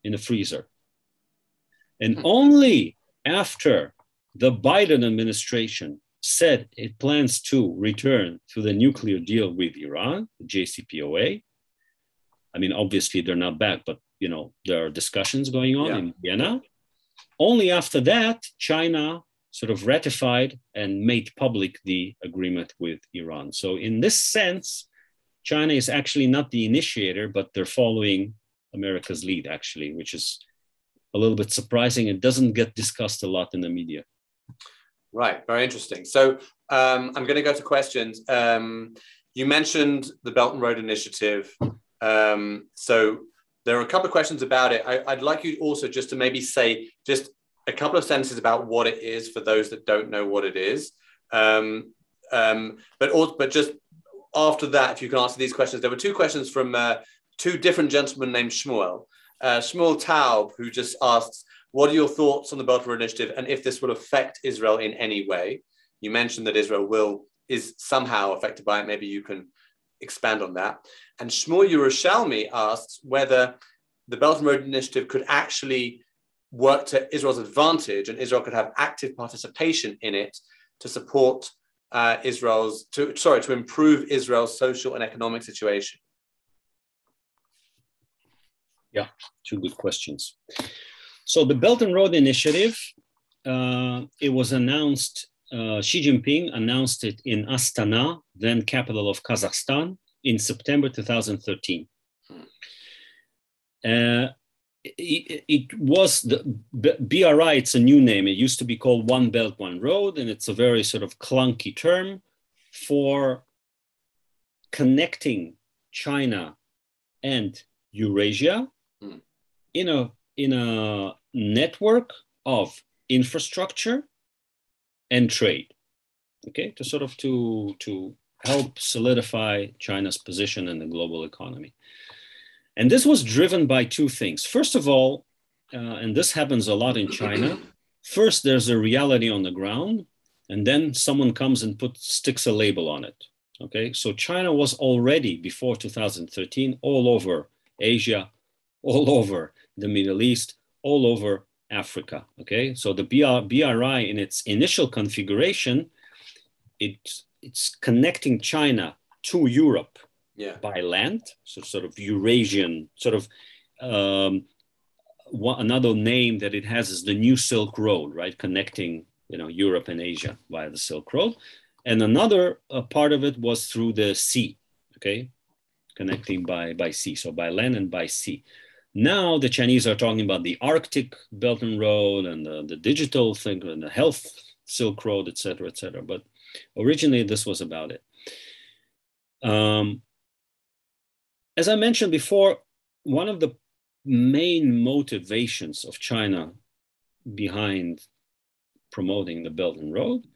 B: in a freezer. And only after the Biden administration said it plans to return to the nuclear deal with Iran, the JCPOA. I mean, obviously they're not back, but there are discussions going on in Vienna. Only after that, China sort of ratified and made public the agreement with Iran. So in this sense, China is actually not the initiator, but they're following America's lead, actually, which is a little bit surprising. It doesn't get discussed a lot in the media.
A: Right, very interesting. So I'm going to go to questions. You mentioned the Belt and Road Initiative. So there are a couple of questions about it. I'd like you also just to maybe say just a couple of sentences about what it is for those that don't know what it is. But just after that, if you can answer these questions. There were two questions from two different gentlemen named Shmuel. Shmuel Taub, who just asks, what are your thoughts on the Belt and Road Initiative and if this will affect Israel in any way? You mentioned that Israel is somehow affected by it. Maybe you can expand on that. And Shmuel Yerushalmi asks whether the Belt and Road Initiative could actually work to Israel's advantage and Israel could have active participation in it to support to improve Israel's social and economic situation.
B: Yeah, two good questions. So the Belt and Road Initiative, it was announced, Xi Jinping announced it in Astana, then capital of Kazakhstan, in September 2013. It was the BRI, it's a new name. It used to be called One Belt, One Road, and it's a very sort of clunky term for connecting China and Eurasia in a network of infrastructure and trade, okay, to help solidify China's position in the global economy. And this was driven by two things. First of all, and this happens a lot in China, first there's a reality on the ground, and then someone comes and sticks a label on it, okay? So China was already, before 2013, all over Asia, all over the Middle East, all over Africa, okay? So the BRI in its initial configuration, it's connecting China to Europe by land, so sort of Eurasian, another name that it has is the New Silk Road, right? Connecting, Europe and Asia via the Silk Road. And another part of it was through the sea, okay? Connecting by sea, so by land and by sea. Now the Chinese are talking about the Arctic Belt and Road and the digital thing and the health Silk Road, et cetera, et cetera. But originally this was about it. As I mentioned before, one of the main motivations of China behind promoting the Belt and Road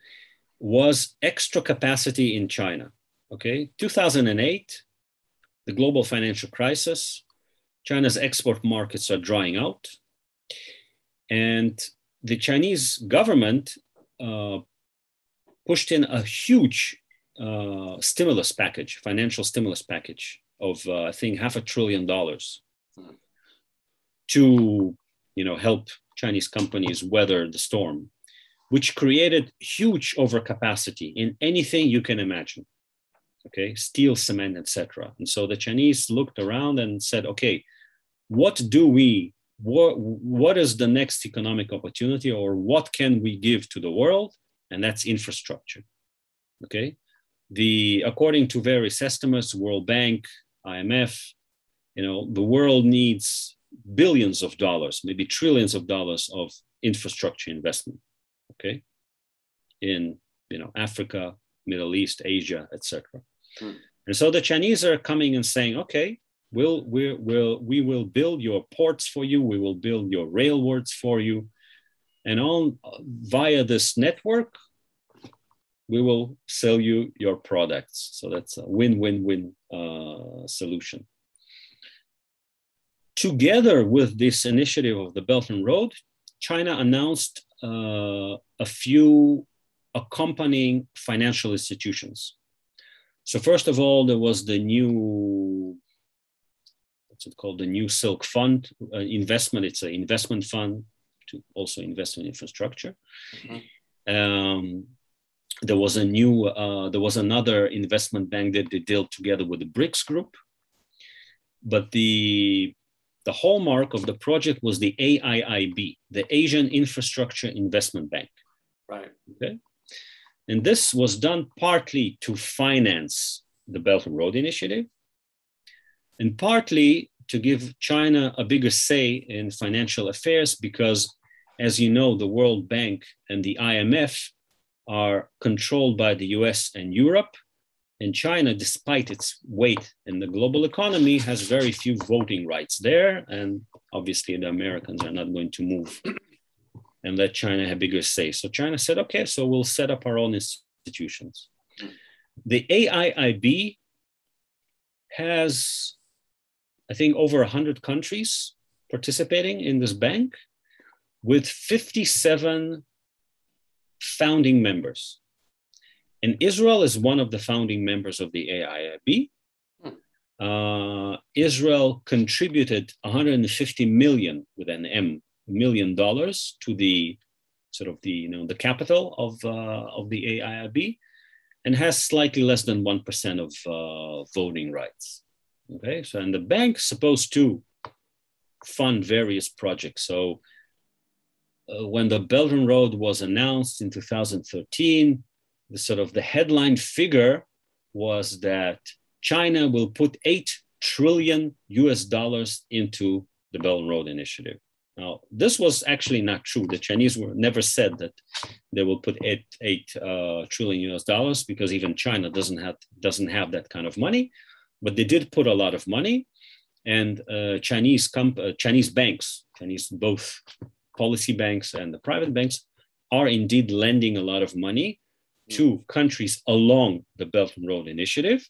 B: was extra capacity in China, okay? 2008, the global financial crisis, China's export markets are drying out. And the Chinese government pushed in a huge stimulus package, financial stimulus package of, I think, $500 billion to, help Chinese companies weather the storm, which created huge overcapacity in anything you can imagine. Okay, steel, cement, etc. And so the Chinese looked around and said, okay, what is the next economic opportunity, or what can we give to the world? And that's infrastructure. Okay, according to various estimates, World Bank, IMF, the world needs billions of dollars, maybe trillions of dollars of infrastructure investment. Okay, in Africa, Middle East, Asia, etc. And so the Chinese are coming and saying, okay, we will build your ports for you, we will build your railroads for you, and via this network, we will sell you your products. So that's a win-win-win solution. together with this initiative of the Belt and Road, China announced a few accompanying financial institutions. So first of all, there was the new, what's it called? The New Silk Fund investment. It's an investment fund to also invest in infrastructure. Mm-hmm. There was another investment bank that they dealt together with the BRICS group. But the hallmark of the project was the AIIB, the Asian Infrastructure Investment Bank.
A: Right.
B: Okay. And this was done partly to finance the Belt and Road Initiative, and partly to give China a bigger say in financial affairs, because, as you know, the World Bank and the IMF are controlled by the US and Europe. And China, despite its weight in the global economy, has very few voting rights there. And obviously the Americans are not going to move and let China have bigger say. So China said, okay, so we'll set up our own institutions. The AIIB has, I think, over 100 countries participating in this bank, with 57 founding members. And Israel is one of the founding members of the AIIB. Israel contributed 150 million with an M, $1 million to the sort of the capital of the AIIB, and has slightly less than 1% of voting rights. Okay, so and the bank's supposed to fund various projects. So when the Belt and Road was announced in 2013, the headline figure was that China will put $8 trillion into the Belt and Road Initiative. Now, this was actually not true. The Chinese never said that they will put $8 trillion because even China doesn't have that kind of money. But they did put a lot of money, and Chinese banks, both policy banks and the private banks, are indeed lending a lot of money to countries along the Belt and Road Initiative,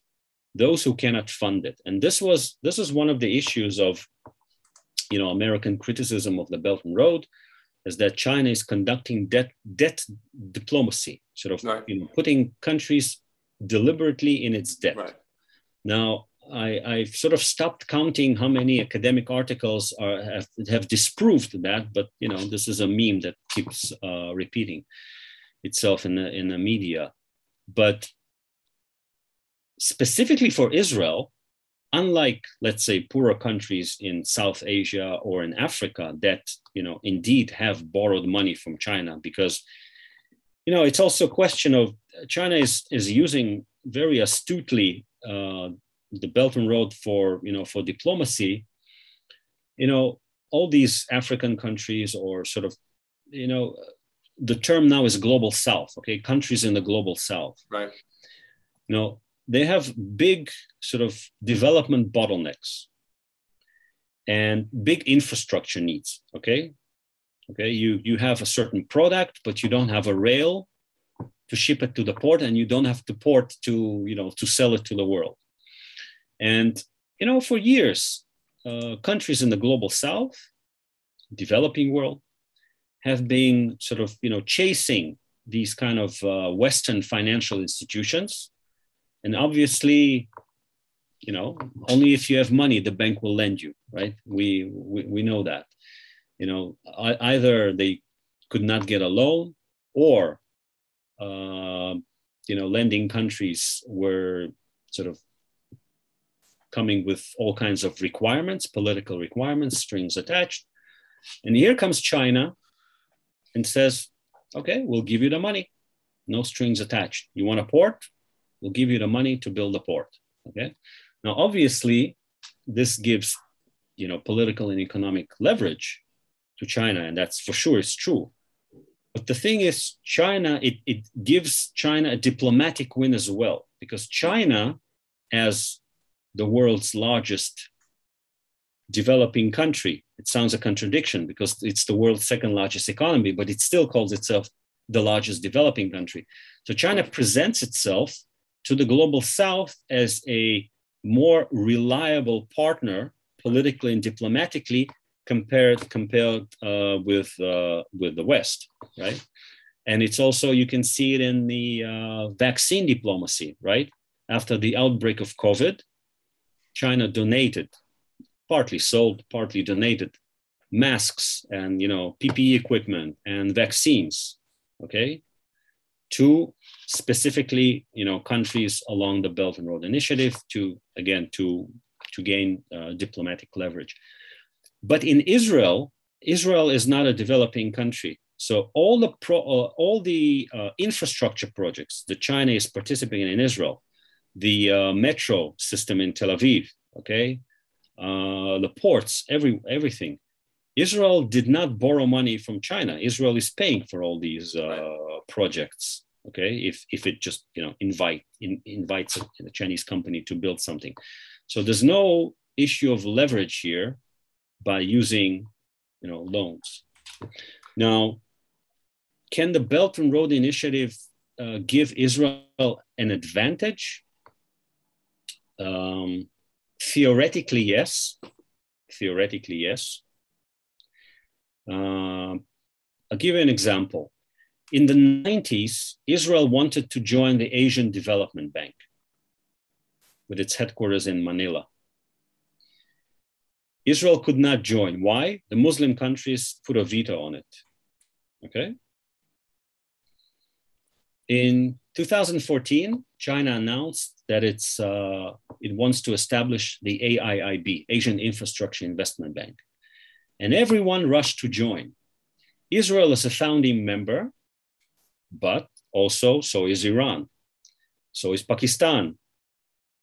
B: those who cannot fund it. And this is one of the issues of American criticism of the Belt and Road, is that China is conducting debt diplomacy, putting countries deliberately in its debt. Right. Now, I've sort of stopped counting how many academic articles have disproved that, but this is a meme that keeps repeating itself in the media. But specifically for Israel, unlike, let's say, poorer countries in South Asia or in Africa that indeed have borrowed money from China, because it's also a question of China is using very astutely the Belt and Road for diplomacy. All these African countries, or sort of the term now is global South, okay? Countries in the global South. Right. They have big sort of development bottlenecks and big infrastructure needs, okay? You have a certain product, but you don't have a rail to ship it to the port, and you don't have the port to sell it to the world. And, for years, countries in the global South, developing world, have been sort of, chasing these kind of Western financial institutions. And obviously, only if you have money, the bank will lend you, right? We know that. Either they could not get a loan, or, lending countries were sort of coming with all kinds of requirements, political requirements, strings attached. And here comes China and says, okay, we'll give you the money, no strings attached. You want a port? We'll give you the money to build a port, okay? Now, obviously, this gives, political and economic leverage to China, and that's for sure is true. But the thing is, China, it gives China a diplomatic win as well, because China, as the world's largest developing country, it sounds a contradiction because it's the world's second largest economy, but it still calls itself the largest developing country. So China presents itself to the global South as a more reliable partner politically and diplomatically compared with the West, right? And it's also, you can see it in the vaccine diplomacy, right? After the outbreak of COVID, China donated, partly sold, partly donated masks and, PPE equipment and vaccines, okay, to specifically, countries along the Belt and Road Initiative to gain diplomatic leverage. But in Israel is not a developing country. So all the infrastructure projects that China is participating in Israel, the metro system in Tel Aviv, okay, the ports, everything. Israel did not borrow money from China. Israel is paying for all these projects, okay, if it just invites a Chinese company to build something. So there's no issue of leverage here by using loans. Now, can the Belt and Road Initiative give Israel an advantage? Theoretically, yes. Theoretically, yes. I'll give you an example. In the 90s, Israel wanted to join the Asian Development Bank with its headquarters in Manila. Israel could not join. Why? The Muslim countries put a veto on it. Okay. In 2014, China announced that it wants to establish the AIIB, Asian Infrastructure Investment Bank. And everyone rushed to join. Israel is a founding member, but also so is Iran. So is Pakistan.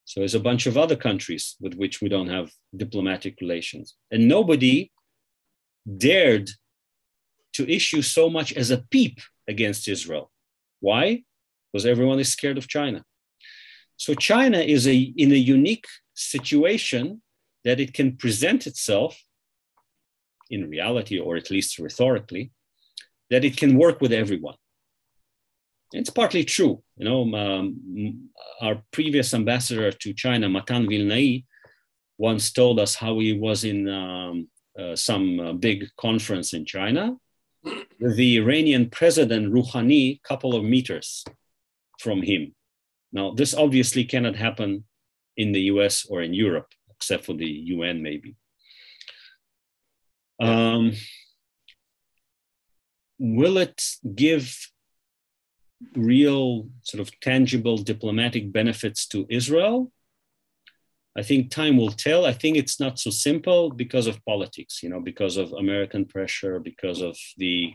B: So is a bunch of other countries with which we don't have diplomatic relations. And nobody dared to issue so much as a peep against Israel. Why? Because everyone is scared of China. So China is in a unique situation that it can present itself in reality, or at least rhetorically, that it can work with everyone. It's partly true. Our previous ambassador to China, Matan Vilnai, once told us how he was in some big conference in China with the Iranian president Rouhani, a couple of meters from him. Now, this obviously cannot happen in the US or in Europe, except for the UN maybe. Will it give real sort of tangible diplomatic benefits to Israel? I think time will tell. I think it's not so simple because of politics, because of American pressure, because of the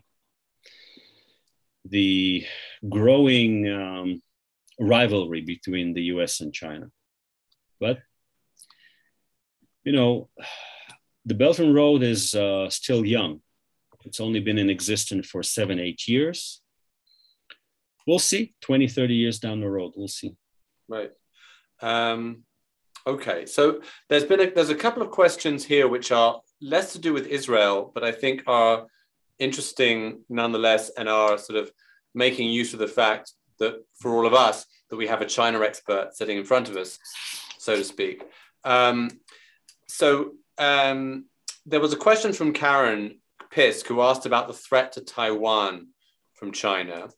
B: growing rivalry between the US and China. But, the Belt and Road is still young. It's only been in existence for 7-8 years. We'll see, 20, 30 years down the road, we'll see.
A: Right. Okay, so there's a couple of questions here which are less to do with Israel, but I think are interesting nonetheless, and are sort of making use of the fact that for all of us, that we have a China expert sitting in front of us, so to speak. There was a question from Karen Pisk, who asked about the threat to Taiwan from China,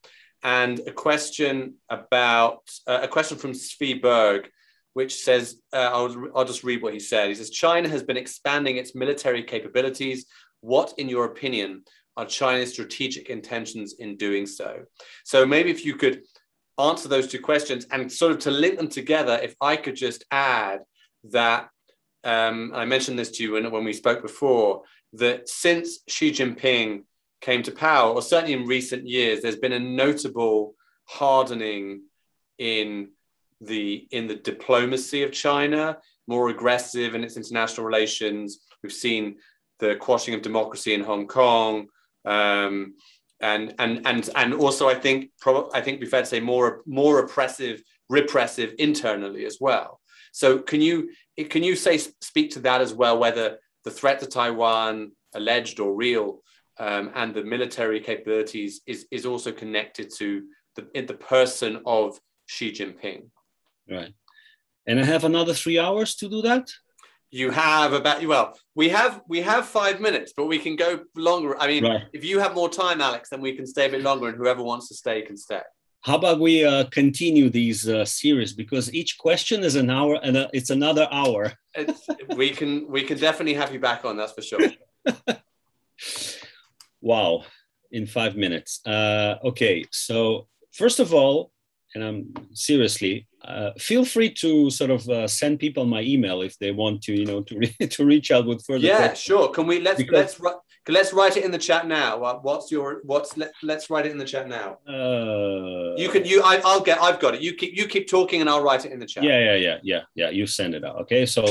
A: and a question from Svi Berg, which says, I'll just read what he said. He says, China has been expanding its military capabilities. What, in your opinion, are China's strategic intentions in doing so? So maybe if you could answer those two questions, and sort of to link them together, if I could just add that, I mentioned this to you when we spoke before, that since Xi Jinping came to power, or certainly in recent years, there's been a notable hardening in the diplomacy of China, more aggressive in its international relations. We've seen the quashing of democracy in Hong Kong, and also I think we've had to say more repressive internally as well. So can you speak to that as well, whether the threat to Taiwan, alleged or real, and the military capabilities is also connected to the person of Xi Jinping?
B: Right. And I have another 3 hours to do that?
A: You have about, well, we have 5 minutes, but we can go longer. I mean,
B: Right.
A: if you have more time, Alex, then we can stay a bit longer, and whoever wants to stay can stay.
B: How about we continue these series, because each question is an hour and it's another hour.
A: We can definitely have you back on, that's for sure.
B: Wow, in 5 minutes. Okay, so first of all, and I'm seriously, feel free to sort of send people my email if they want to, you know, to reach out with further questions. Sure.
A: Can we let's write it in the chat now. Let's write it in the chat now. I've got it. You keep talking and I'll write it in the chat.
B: Yeah. You send it out. Okay. So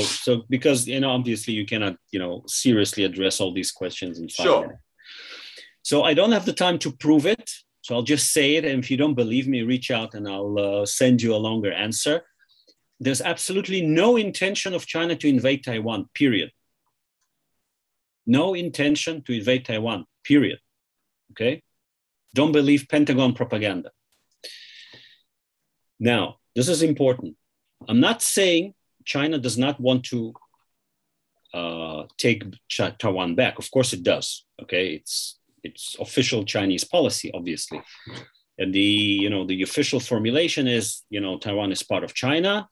B: because, you know, obviously you cannot, you know, seriously address all these questions in 5 minutes. So I don't have the time to prove it. So I'll just say it. And if you don't believe me, reach out and I'll send you a longer answer. There's absolutely no intention of China to invade Taiwan, period. No intention to invade Taiwan, period. Okay? Don't believe Pentagon propaganda. Now, this is important. I'm not saying China does not want to take Taiwan back. Of course it does. Okay? It's official Chinese policy, obviously. And the official formulation is, you know, Taiwan is part of China.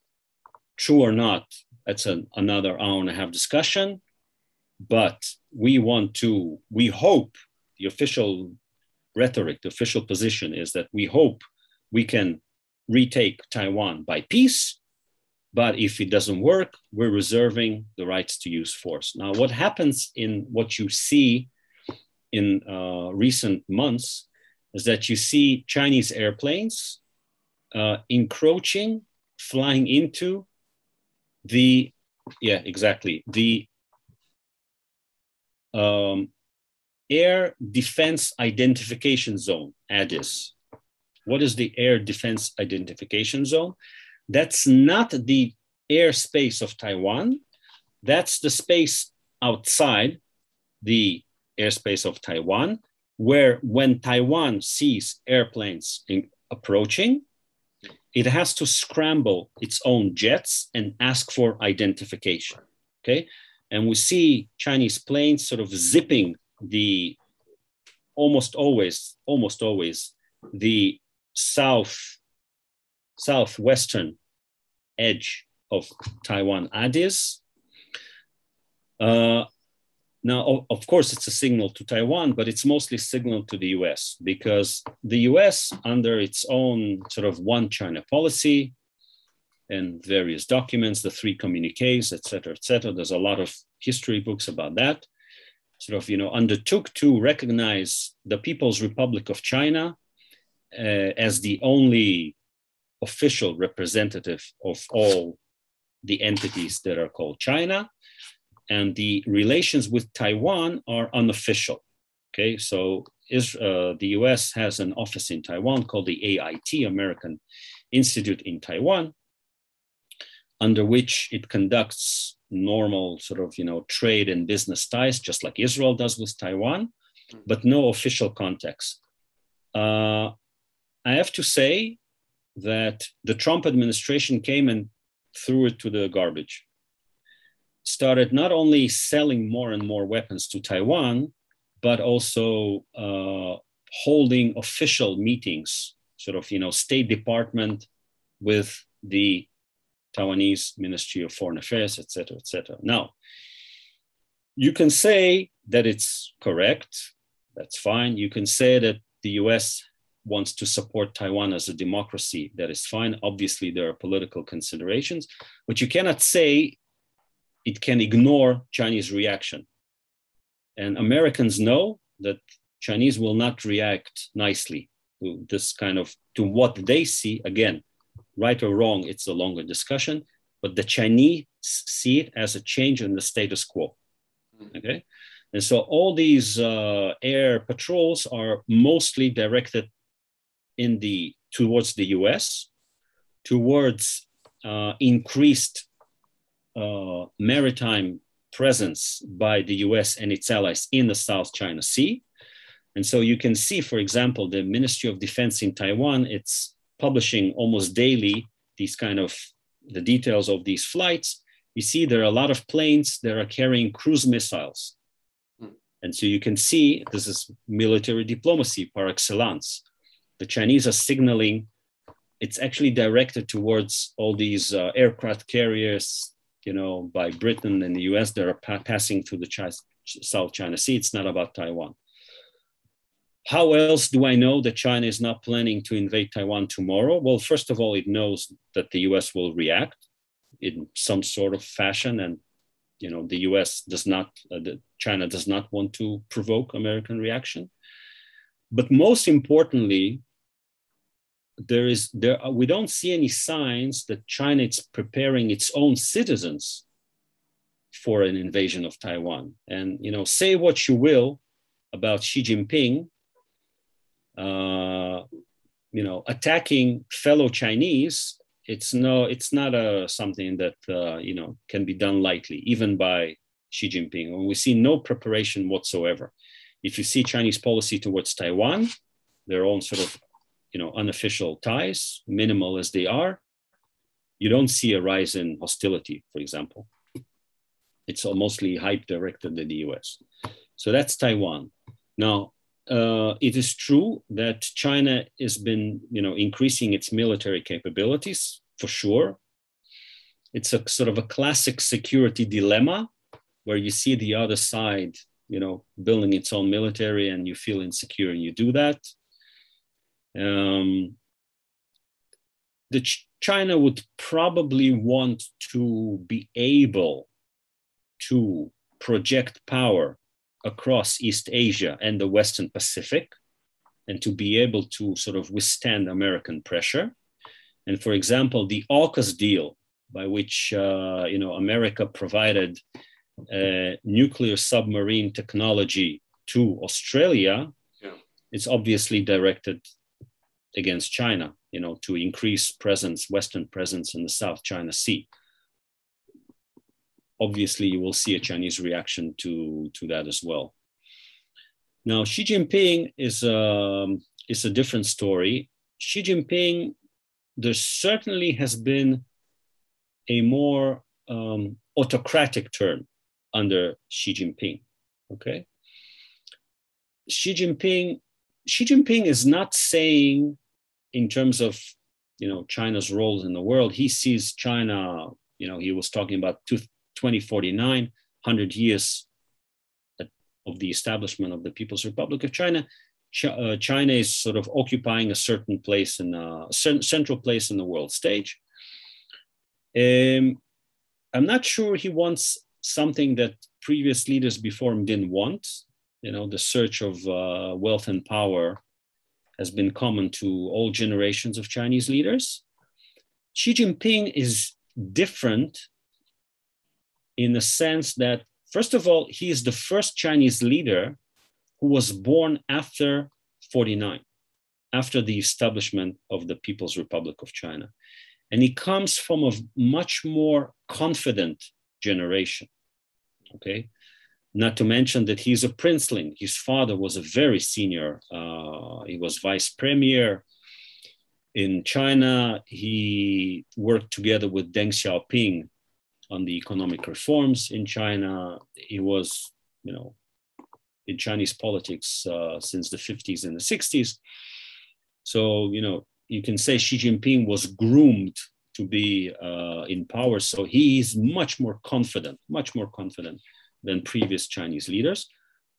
B: True or not, that's another hour-and-a-half discussion. But we hope, the official rhetoric, the official position is that we hope we can retake Taiwan by peace. But if it doesn't work, we're reserving the rights to use force. Now, what happens in what you see in recent months is that you see Chinese airplanes encroaching, flying into the Air Defense Identification Zone, ADIZ. What is the Air Defense Identification Zone? That's not the airspace of Taiwan. That's the space outside the airspace of Taiwan, where when Taiwan sees airplanes approaching, it has to scramble its own jets and ask for identification, okay? And we see Chinese planes sort of zipping the almost always the southwestern edge of Taiwan ADIZ. Now, of course, it's a signal to Taiwan, but it's mostly signal to the US, because the US, under its own sort of one China policy and various documents, the 3 communiques, et cetera, there's a lot of history books about that, sort of, you know, undertook to recognize the People's Republic of China as the only official representative of all the entities that are called China. And the relations with Taiwan are unofficial. Okay, so the US has an office in Taiwan called the AIT, American Institute in Taiwan, under which it conducts normal sort of, you know, trade and business ties, just like Israel does with Taiwan, but no official contacts. I have to say that the Trump administration came and threw it to the garbage. Started not only selling more and more weapons to Taiwan, but also holding official meetings, sort of, you know, State Department with the Taiwanese Ministry of Foreign Affairs, et cetera, et cetera. Now, you can say that it's correct. That's fine. You can say that the US wants to support Taiwan as a democracy. That is fine. Obviously, there are political considerations, but you cannot say it can ignore Chinese reaction. And Americans know that Chinese will not react nicely to this kind of, to what they see. Again, right or wrong, it's a longer discussion, but the Chinese see it as a change in the status quo, okay? And so all these air patrols are mostly directed towards the US, towards increased maritime presence by the US and its allies in the South China Sea. And so you can see, for example, the Ministry of Defense in Taiwan, it's publishing almost daily these kind of the details of these flights. you see there are a lot of planes that are carrying cruise missiles. And so you can see this is military diplomacy par excellence. The Chinese are signaling it's actually directed towards all these aircraft carriers, by Britain and the US that are passing through the South China Sea. It's not about Taiwan. How else do I know that China is not planning to invade Taiwan tomorrow? Well, first of all, it knows that the US will react in some sort of fashion, and the US does not, China does not want to provoke American reaction. But most importantly, we don't see any signs that China is preparing its own citizens for an invasion of Taiwan. And say what you will about Xi Jinping, attacking fellow Chinese. It's not something that can be done lightly, even by Xi Jinping. And we see no preparation whatsoever. If you see Chinese policy towards Taiwan, their own sort of unofficial ties, minimal as they are, you don't see a rise in hostility, for example. It's mostly hype directed at the US. So that's Taiwan. Now, it is true that China has been, increasing its military capabilities, for sure. It's a sort of a classic security dilemma where you see the other side, building its own military and you feel insecure and you do that. China would probably want to be able to project power across East Asia and the Western Pacific, and to be able to sort of withstand American pressure. And for example, the AUKUS deal, by which America provided nuclear submarine technology to Australia, is obviously directed against China, to increase Western presence in the South China Sea. Obviously, you will see a Chinese reaction to that as well. Now, Xi Jinping is a different story. Xi Jinping, there certainly has been a more autocratic turn under Xi Jinping. Okay, Xi Jinping is not saying, in terms of China's role in the world, he sees China. He was talking about 2049, 100 years of the establishment of the People's Republic of China. China is sort of occupying a certain place central place in the world stage. I'm not sure he wants something that previous leaders before him didn't want. The search of wealth and power has been common to all generations of Chinese leaders. Xi Jinping is different in the sense that, first of all, he is the first Chinese leader who was born after 49, after the establishment of the People's Republic of China. And he comes from a much more confident generation, okay? Not to mention that he's a princeling. His father was a very senior, he was vice premier in China. He worked together with Deng Xiaoping on the economic reforms in China. He was, in Chinese politics since the 50s and the 60s. So, you can say Xi Jinping was groomed to be in power. So he is much more confident than previous Chinese leaders.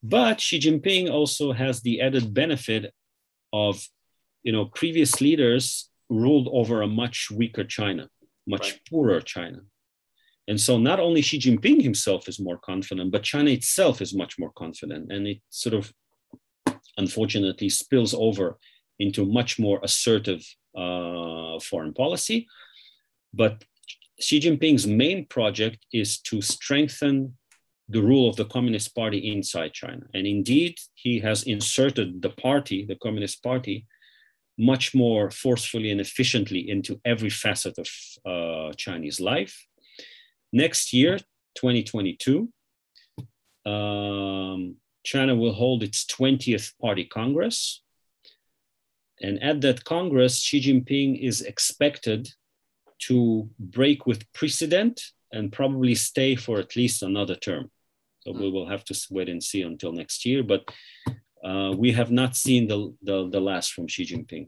B: But Xi Jinping also has the added benefit of, previous leaders ruled over a much weaker China, much poorer China. And so not only Xi Jinping himself is more confident, but China itself is much more confident. And it sort of, unfortunately, spills over into much more assertive foreign policy. But Xi Jinping's main project is to strengthen the rule of the Communist Party inside China. And indeed, he has inserted the party, the Communist Party, much more forcefully and efficiently into every facet of Chinese life. Next year, 2022, China will hold its 20th Party Congress. And at that Congress, Xi Jinping is expected to break with precedent and probably stay for at least another term. So we will have to wait and see until next year. But we have not seen the last from Xi Jinping.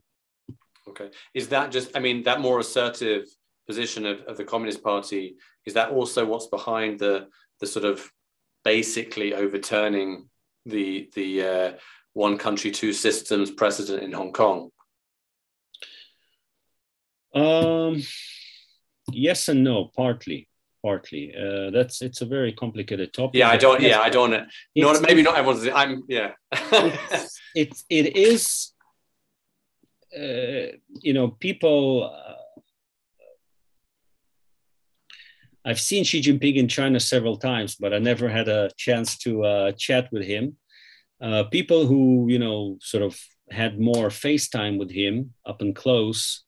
A: Okay. Is that just, I mean, that more assertive position of the Communist Party, is that also what's behind the sort of basically overturning the one country, two systems precedent in Hong Kong?
B: Yes and no, partly. It's a very complicated topic.
A: Yeah, I don't know. Maybe not everyone's.
B: It is. People. I've seen Xi Jinping in China several times, but I never had a chance to chat with him. People who sort of had more FaceTime with him up and close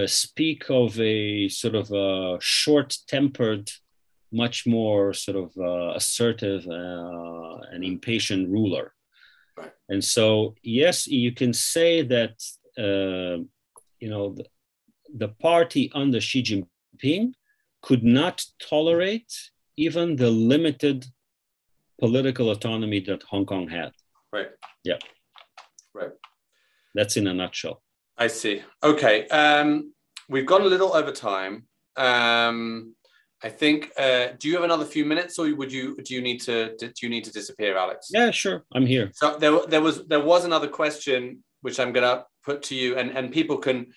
B: speak of a sort of a short-tempered, much more sort of assertive and impatient ruler.
A: Right.
B: And so, yes, you can say that, the party under Xi Jinping could not tolerate even the limited political autonomy that Hong Kong had.
A: Right.
B: Yeah.
A: Right.
B: That's in a nutshell.
A: I see. Okay. We've gone a little over time. I think. Do you have another few minutes, or do you need to disappear, Alex?
B: Yeah, sure. I'm here.
A: So there was another question which I'm going to put to you, and people can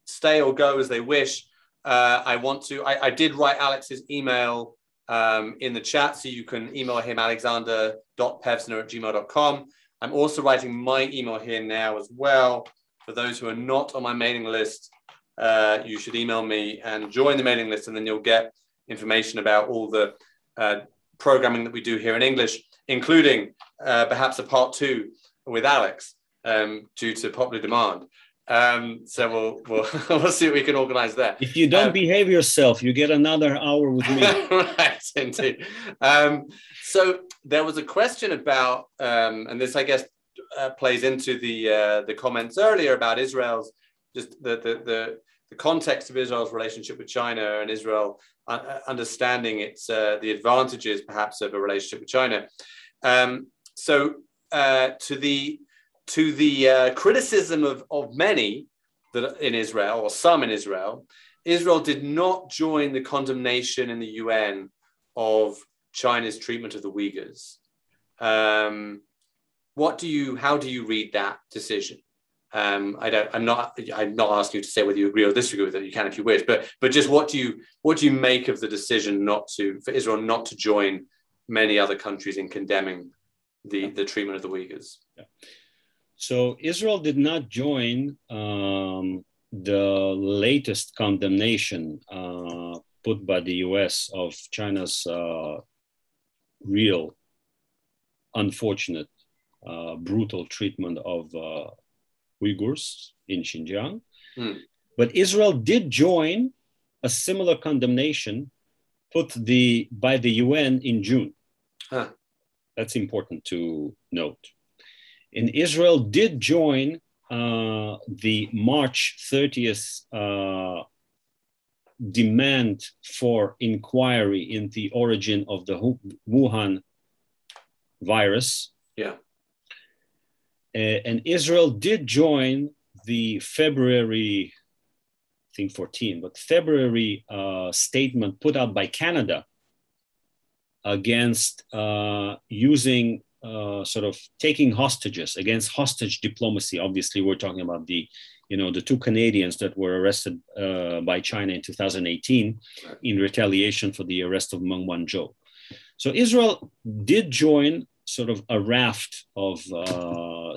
A: stay or go as they wish. I did write Alex's email in the chat, so you can email him, alexander.pevzner@gmail.com. I'm also writing my email here now as well. For those who are not on my mailing list, you should email me and join the mailing list, and then you'll get information about all the programming that we do here in English, including perhaps a part 2 with Alex due to popular demand. So we'll see what we can organize there.
B: If you don't behave yourself, you get another hour with me.
A: Right, indeed. So there was a question about, and this I guess plays into the comments earlier about Israel's, just the context of Israel's relationship with China, and Israel understanding its the advantages perhaps of a relationship with China. To the criticism of many that in Israel, or some in Israel, Israel did not join the condemnation in the UN of China's treatment of the Uyghurs. How do you read that decision? I'm not asking you to say whether you agree or disagree with it. You can if you wish, but just what do you make of the decision for Israel not to join many other countries in condemning the treatment of the Uyghurs?
B: Yeah. So Israel did not join the latest condemnation put by the US of China's real, unfortunate, brutal treatment of Uyghurs in Xinjiang. But Israel did join a similar condemnation put by the UN in June. That's important to note. And Israel did join the March 30th demand for inquiry in the origin of the Wuhan virus.
A: Yeah.
B: And Israel did join the February, I think 14, but February statement put out by Canada against using sort of taking hostages, against hostage diplomacy. Obviously, we're talking about the 2 Canadians that were arrested by China in 2018 in retaliation for the arrest of Meng Wanzhou. So Israel did join sort of a raft of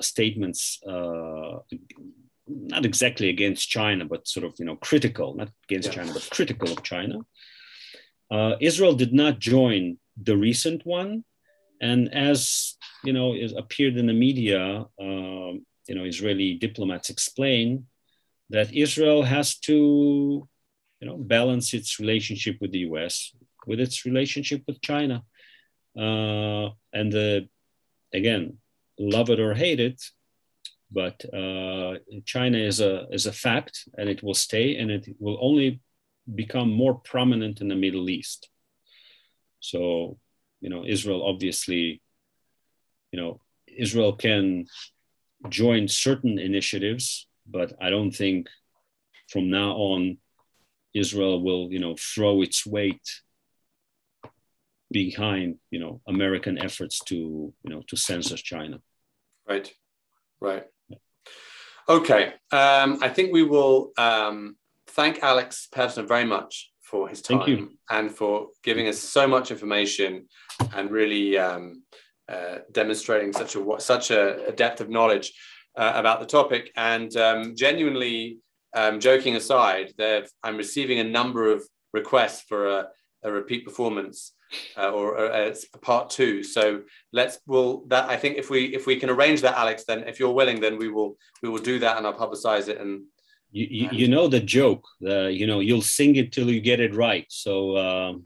B: statements, not exactly against China, but sort of, critical, not against China, but critical of China. Israel did not join the recent one. And as, it appeared in the media, Israeli diplomats explain that Israel has to, balance its relationship with the US with its relationship with China. And again, love it or hate it, but China is a fact, and it will stay, and it will only become more prominent in the Middle East. So, Israel obviously, Israel can join certain initiatives, but I don't think from now on Israel will, throw its weight behind, American efforts to censor China.
A: Right. Okay. I think we will thank Alex Pevzner very much for his time and for giving us so much information and really demonstrating such a depth of knowledge about the topic. And genuinely, joking aside, I'm receiving a number of requests for a repeat performance or a part 2. So I think if we can arrange that, Alex, then if you're willing, then we will do that, and I'll publicize it. And
B: you know the joke, you'll sing it till you get it right. So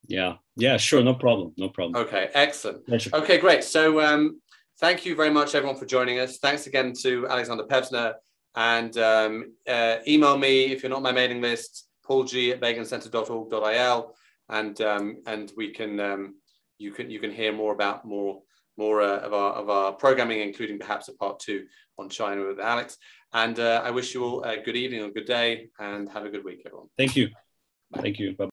B: yeah, sure, no problem.
A: Okay, excellent.
B: Pleasure.
A: Okay, great. So thank you very much, everyone, for joining us. Thanks again to Alexander Pevzner, and email me if you're not on my mailing list, paulg@begincentre.org.il, and we can you can hear more about more of our programming, including perhaps a part 2 on China with Alex. And I wish you all a good evening or good day, and have a good week, everyone.
B: Thank you. Bye. Thank you. Bye.